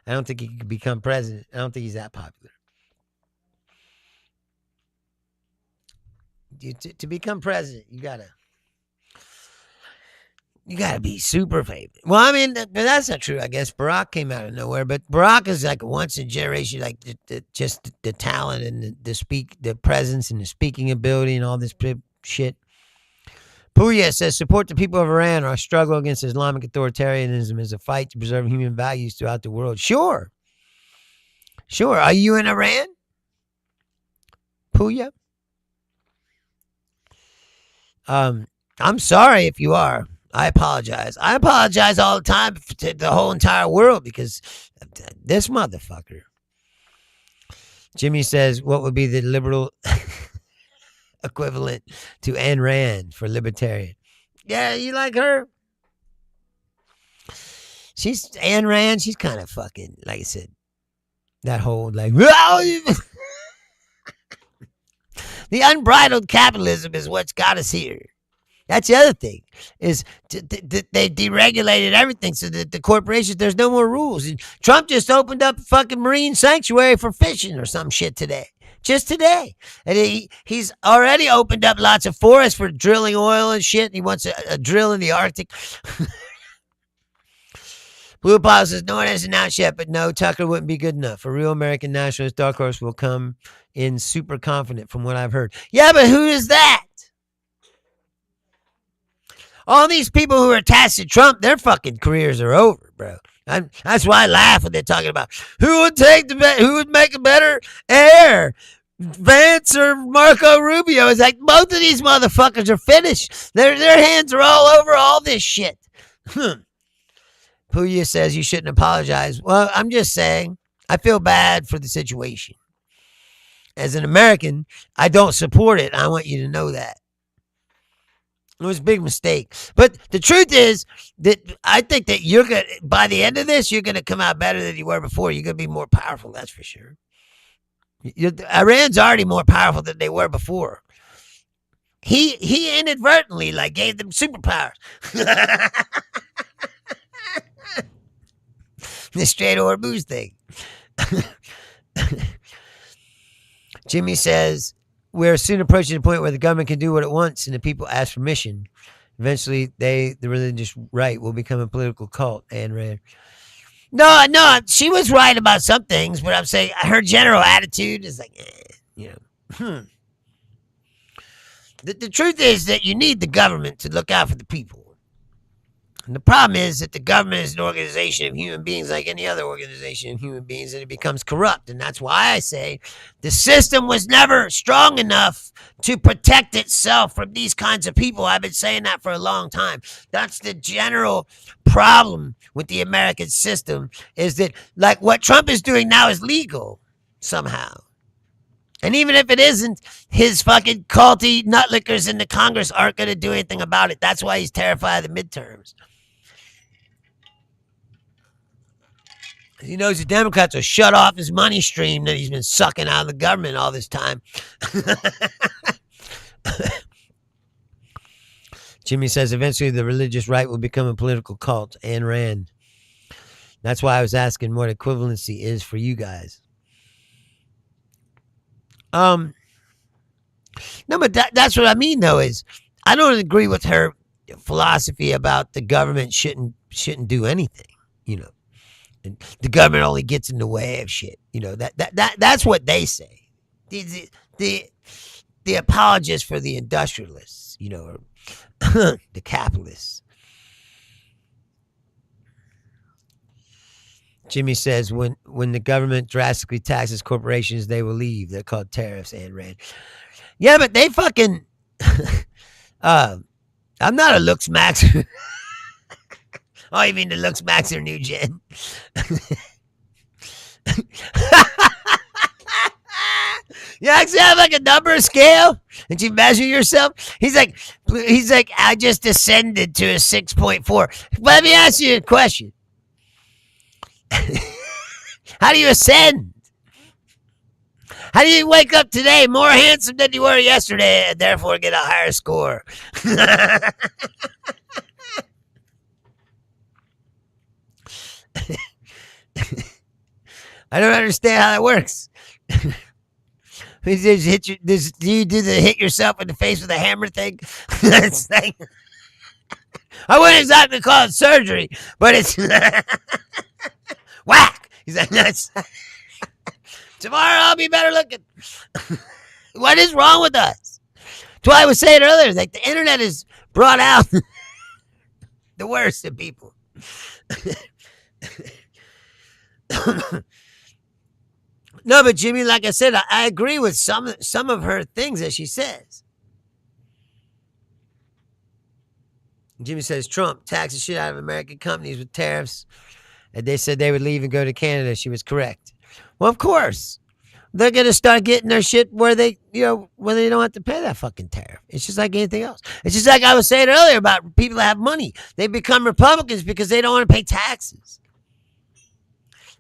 I don't think he could become president. I don't think he's that popular. To become president, you gotta be super famous. Well, I mean, that's not true. I guess Barack came out of nowhere, but Barack is like a once in a generation, like just the talent and the presence and the speaking ability and all this shit. Puya says, support the people of Iran. Our struggle against Islamic authoritarianism is a fight to preserve human values throughout the world. Sure. Are you in Iran? Puya? I'm sorry if you are. I apologize. I apologize all the time to the whole entire world because this motherfucker. Jimmy says, what would be the liberal equivalent to Ayn Rand for libertarian? Yeah, you like her? She's Ayn Rand. She's kind of fucking, like I said, That whole like, the unbridled capitalism is what's got us here. That's the other thing is they deregulated everything so that the corporations, there's no more rules. And Trump just opened up a fucking marine sanctuary for fishing or some shit today. Just today. And he's already opened up lots of forests for drilling oil and shit. He wants a drill in the Arctic. Blue Apollo says, no one has announced yet, but no, Tucker wouldn't be good enough. A real American nationalist, Dark Horse will come in super confident from what I've heard. Yeah, but who is that? All these people who are attached to Trump, their fucking careers are over, bro. That's why I laugh when they're talking about who would make a better heir, Vance or Marco Rubio. It's like both of these motherfuckers are finished. Their hands are all over all this shit. Puya says you shouldn't apologize. Well, I'm just saying I feel bad for the situation. As an American, I don't support it. I want you to know that. It was a big mistake. But the truth is that I think that you're going to, by the end of this, you're going to come out better than you were before. You're going to be more powerful, that's for sure. Iran's already more powerful than they were before. He inadvertently like gave them superpowers. The Strait of Hormuz thing. Jimmy says, we're soon approaching the point where the government can do what it wants and the people ask permission. Eventually, the religious right will become a political cult. Ayn Rand. No, she was right about some things, but I'm saying her general attitude is like, The truth is that you need the government to look out for the people. And the problem is that the government is an organization of human beings like any other organization of human beings, and it becomes corrupt. And that's why I say the system was never strong enough to protect itself from these kinds of people. I've been saying that for a long time. That's the general problem with the American system, is that like what Trump is doing now is legal somehow. And even if it isn't, his fucking culty nutlickers in the Congress aren't going to do anything about it. That's why he's terrified of the midterms. He knows the Democrats will shut off his money stream that he's been sucking out of the government all this time. Jimmy says eventually the religious right will become a political cult. Ayn Rand. That's why I was asking what equivalency is for you guys. No, but that's what I mean, though, is I don't agree with her philosophy about the government shouldn't do anything, And the government only gets in the way of shit. That's what they say. The apologists for the industrialists, or the capitalists. Jimmy says when the government drastically taxes corporations, they will leave. They're called tariffs, Ayn Rand. Yeah, but they fucking I'm not a looks max. Oh, you mean the looks max or new gen? You actually have like a number scale and you measure yourself. He's like, I just ascended to a 6.4. Let me ask you a question. How do you ascend? How do you wake up today more handsome than you were yesterday and therefore get a higher score? I don't understand how that works. Do you do the hit yourself in the face with a hammer thing? That's like, I wouldn't exactly call it surgery, but it's whack. He's like, that's tomorrow I'll be better looking. What is wrong with us? That's why I was saying earlier, like the internet has brought out the worst in people. No, but Jimmy, like I said, I agree with some of her things that she says. Jimmy says Trump taxed the shit out of American companies with tariffs, and they said they would leave and go to Canada. She was correct. Well, of course, they're gonna start getting their shit where they don't have to pay that fucking tariff. It's just like anything else. It's just like I was saying earlier about people that have money. They become Republicans because they don't want to pay taxes.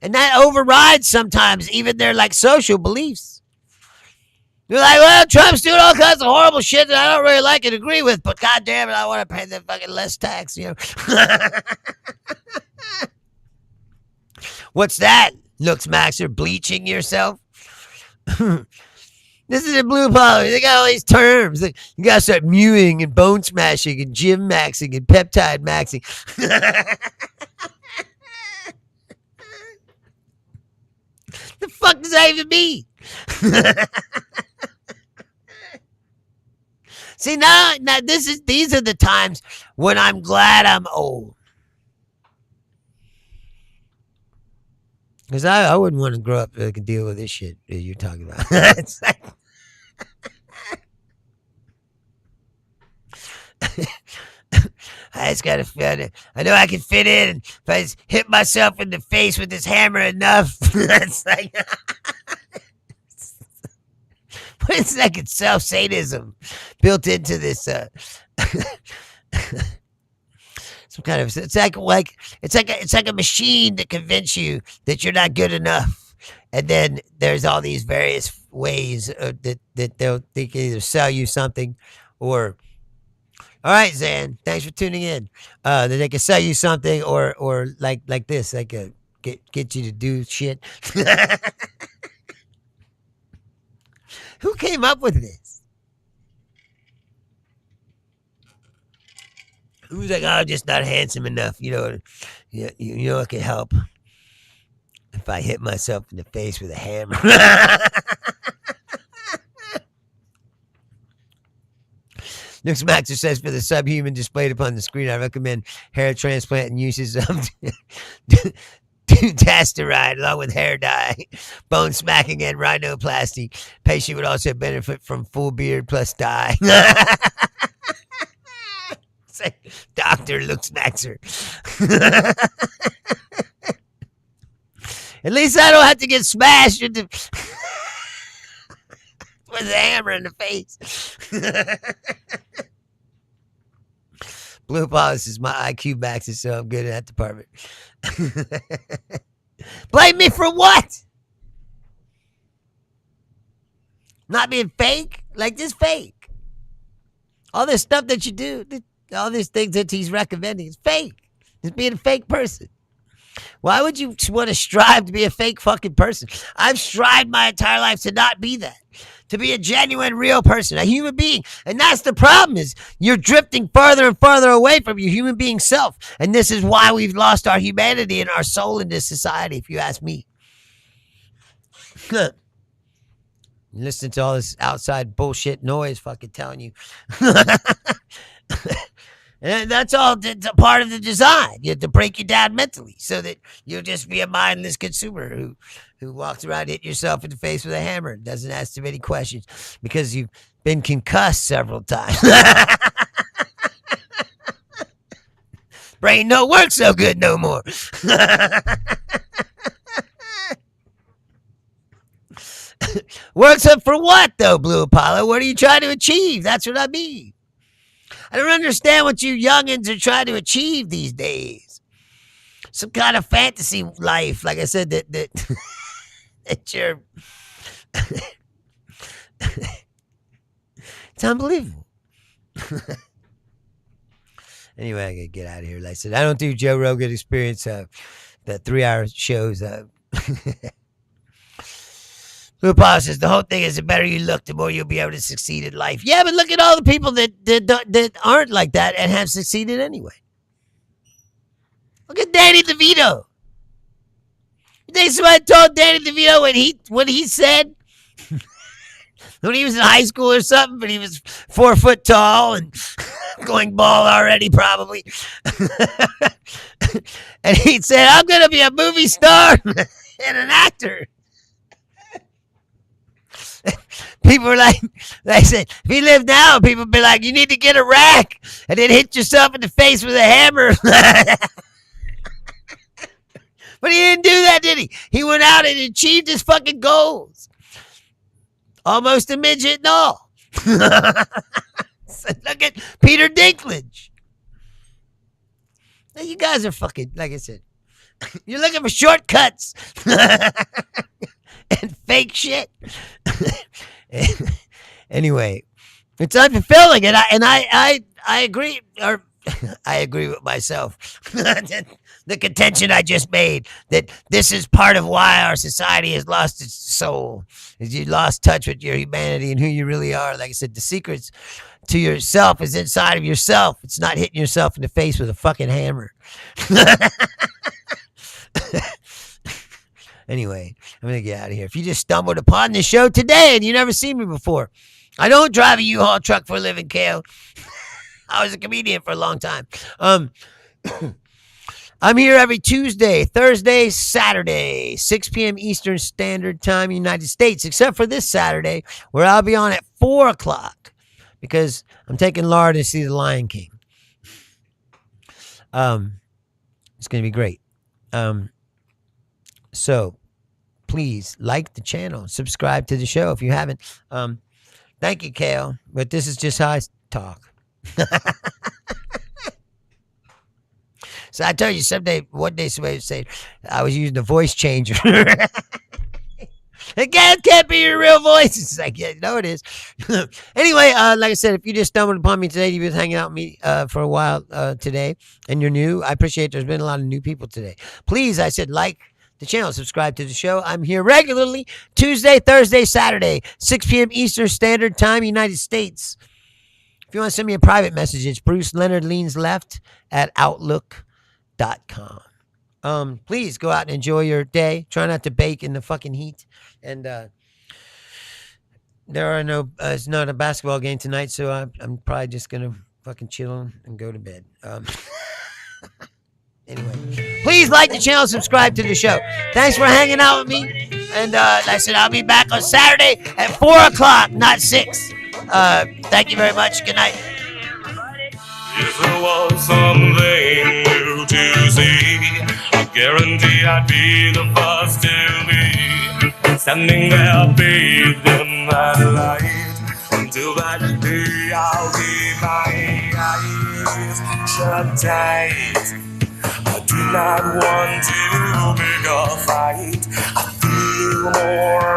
And that overrides sometimes even their like social beliefs. You're like, well, Trump's doing all kinds of horrible shit that I don't really like and agree with, but god damn it, I want to pay the fucking less tax, you know. What's that? Looks Maxer, bleaching yourself? This is a blue collar. They got all these terms. Like, you gotta start mewing and bone smashing and gym maxing and peptide maxing. The fuck does that even mean? See, now these are the times when I'm glad I'm old. Because I wouldn't want to grow up and deal with this shit that you're talking about. It's like, I just gotta fit it. I know I can fit in. And if I just hit myself in the face with this hammer enough, it's like, what is like self sadism built into this? Some kind of it's like a machine to convince you that you're not good enough, and then there's all these various ways that they can either sell you something, or all right, Zan, thanks for tuning in. That they can sell you something, or like this, like get you to do shit. Who came up with this? Who's like, oh, I'm just not handsome enough, you know? You know, it could help if I hit myself in the face with a hammer. Nix Maxer says, for the subhuman displayed upon the screen, I recommend hair transplant and uses of dutasteride along with hair dye, bone smacking, and rhinoplasty. Patient would also benefit from full beard plus dye. Dr. Lux Maxer. At least I don't have to get smashed with a hammer in the face. Blue polish is my IQ maxes, so I'm good in that department. Blame me for what? Not being fake? Like this fake. All this stuff that you do, all these things that he's recommending is fake. It's being a fake person. Why would you want to strive to be a fake fucking person? I've strived my entire life to not be that. To be a genuine, real person, a human being. And that's the problem, is you're drifting farther and farther away from your human being self. And this is why we've lost our humanity and our soul in this society, if you ask me. Listen to all this outside bullshit noise fucking telling you. And that's all a part of the design. You have to break you down mentally so that you'll just be a mindless consumer who walks around hitting yourself in the face with a hammer and doesn't ask too many questions because you've been concussed several times. Brain don't work so good no more. Works up for what, though, Blue Apollo? What are you trying to achieve? That's what I mean. I don't understand what you youngins are trying to achieve these days. Some kind of fantasy life, like I said, that that you're. It's unbelievable. Anyway, I gotta get out of here. Like I said, I don't do Joe Rogan Experience, the 3-hour shows. Blue Paul says the whole thing is the better you look, the more you'll be able to succeed in life. Yeah, but look at all the people that aren't like that and have succeeded anyway. Look at Danny DeVito. You think somebody told Danny DeVito when he said when he was in high school or something, but he was 4 foot tall and going bald already probably. And he said, I'm going to be a movie star and an actor. People were like said, if he lived now, people would be like, you need to get a rack and then hit yourself in the face with a hammer. But he didn't do that, did he? He went out and achieved his fucking goals. Almost a midget and all. So look at Peter Dinklage. Now you guys are fucking, like I said, You're looking for shortcuts and fake shit. Anyway, it's unfulfilling, and I agree, or I agree with myself. The contention I just made, that this is part of why our society has lost its soul, is you lost touch with your humanity and who you really are. Like I said, the secrets to yourself is inside of yourself. It's not hitting yourself in the face with a fucking hammer. Anyway, I'm gonna get out of here. If you just stumbled upon this show today and you never seen me before, I don't drive a U-Haul truck for a living, Kale. I was a comedian for a long time. I'm here every Tuesday, Thursday, Saturday, 6 p.m. Eastern Standard Time, United States, except for this Saturday, where I'll be on at 4 o'clock because I'm taking Laura to see The Lion King. It's going to be great. So please like the channel, subscribe to the show if you haven't. Thank you, Kale, but this is just how I talk. So I tell you, one day somebody would say I was using a voice changer. It can't be your real voice. It's like, yeah, no, it is. Anyway, like I said, if you just stumbled upon me today, you've been hanging out with me for a while today, and you're new, I appreciate there's been a lot of new people today. Please, I said, like the channel, subscribe to the show. I'm here regularly, Tuesday, Thursday, Saturday, 6 p.m. Eastern Standard Time, United States. If you want to send me a private message, it's Bruce Leonard Leans Left at Outlook.com. Please go out and enjoy your day. Try not to bake in the fucking heat. And it's not a basketball game tonight, so I'm probably just gonna fucking chill and go to bed. Anyway, please like the channel, subscribe to the show. Thanks for hanging out with me. And like I said, I'll be back on Saturday at 4 o'clock, not 6. Thank you very much. Good night. If there was something new to see, I guarantee I'd be the first to be standing there bathed in that light. Until that day I'll keep my eyes shut tight. I do not want to pick a fight. I feel more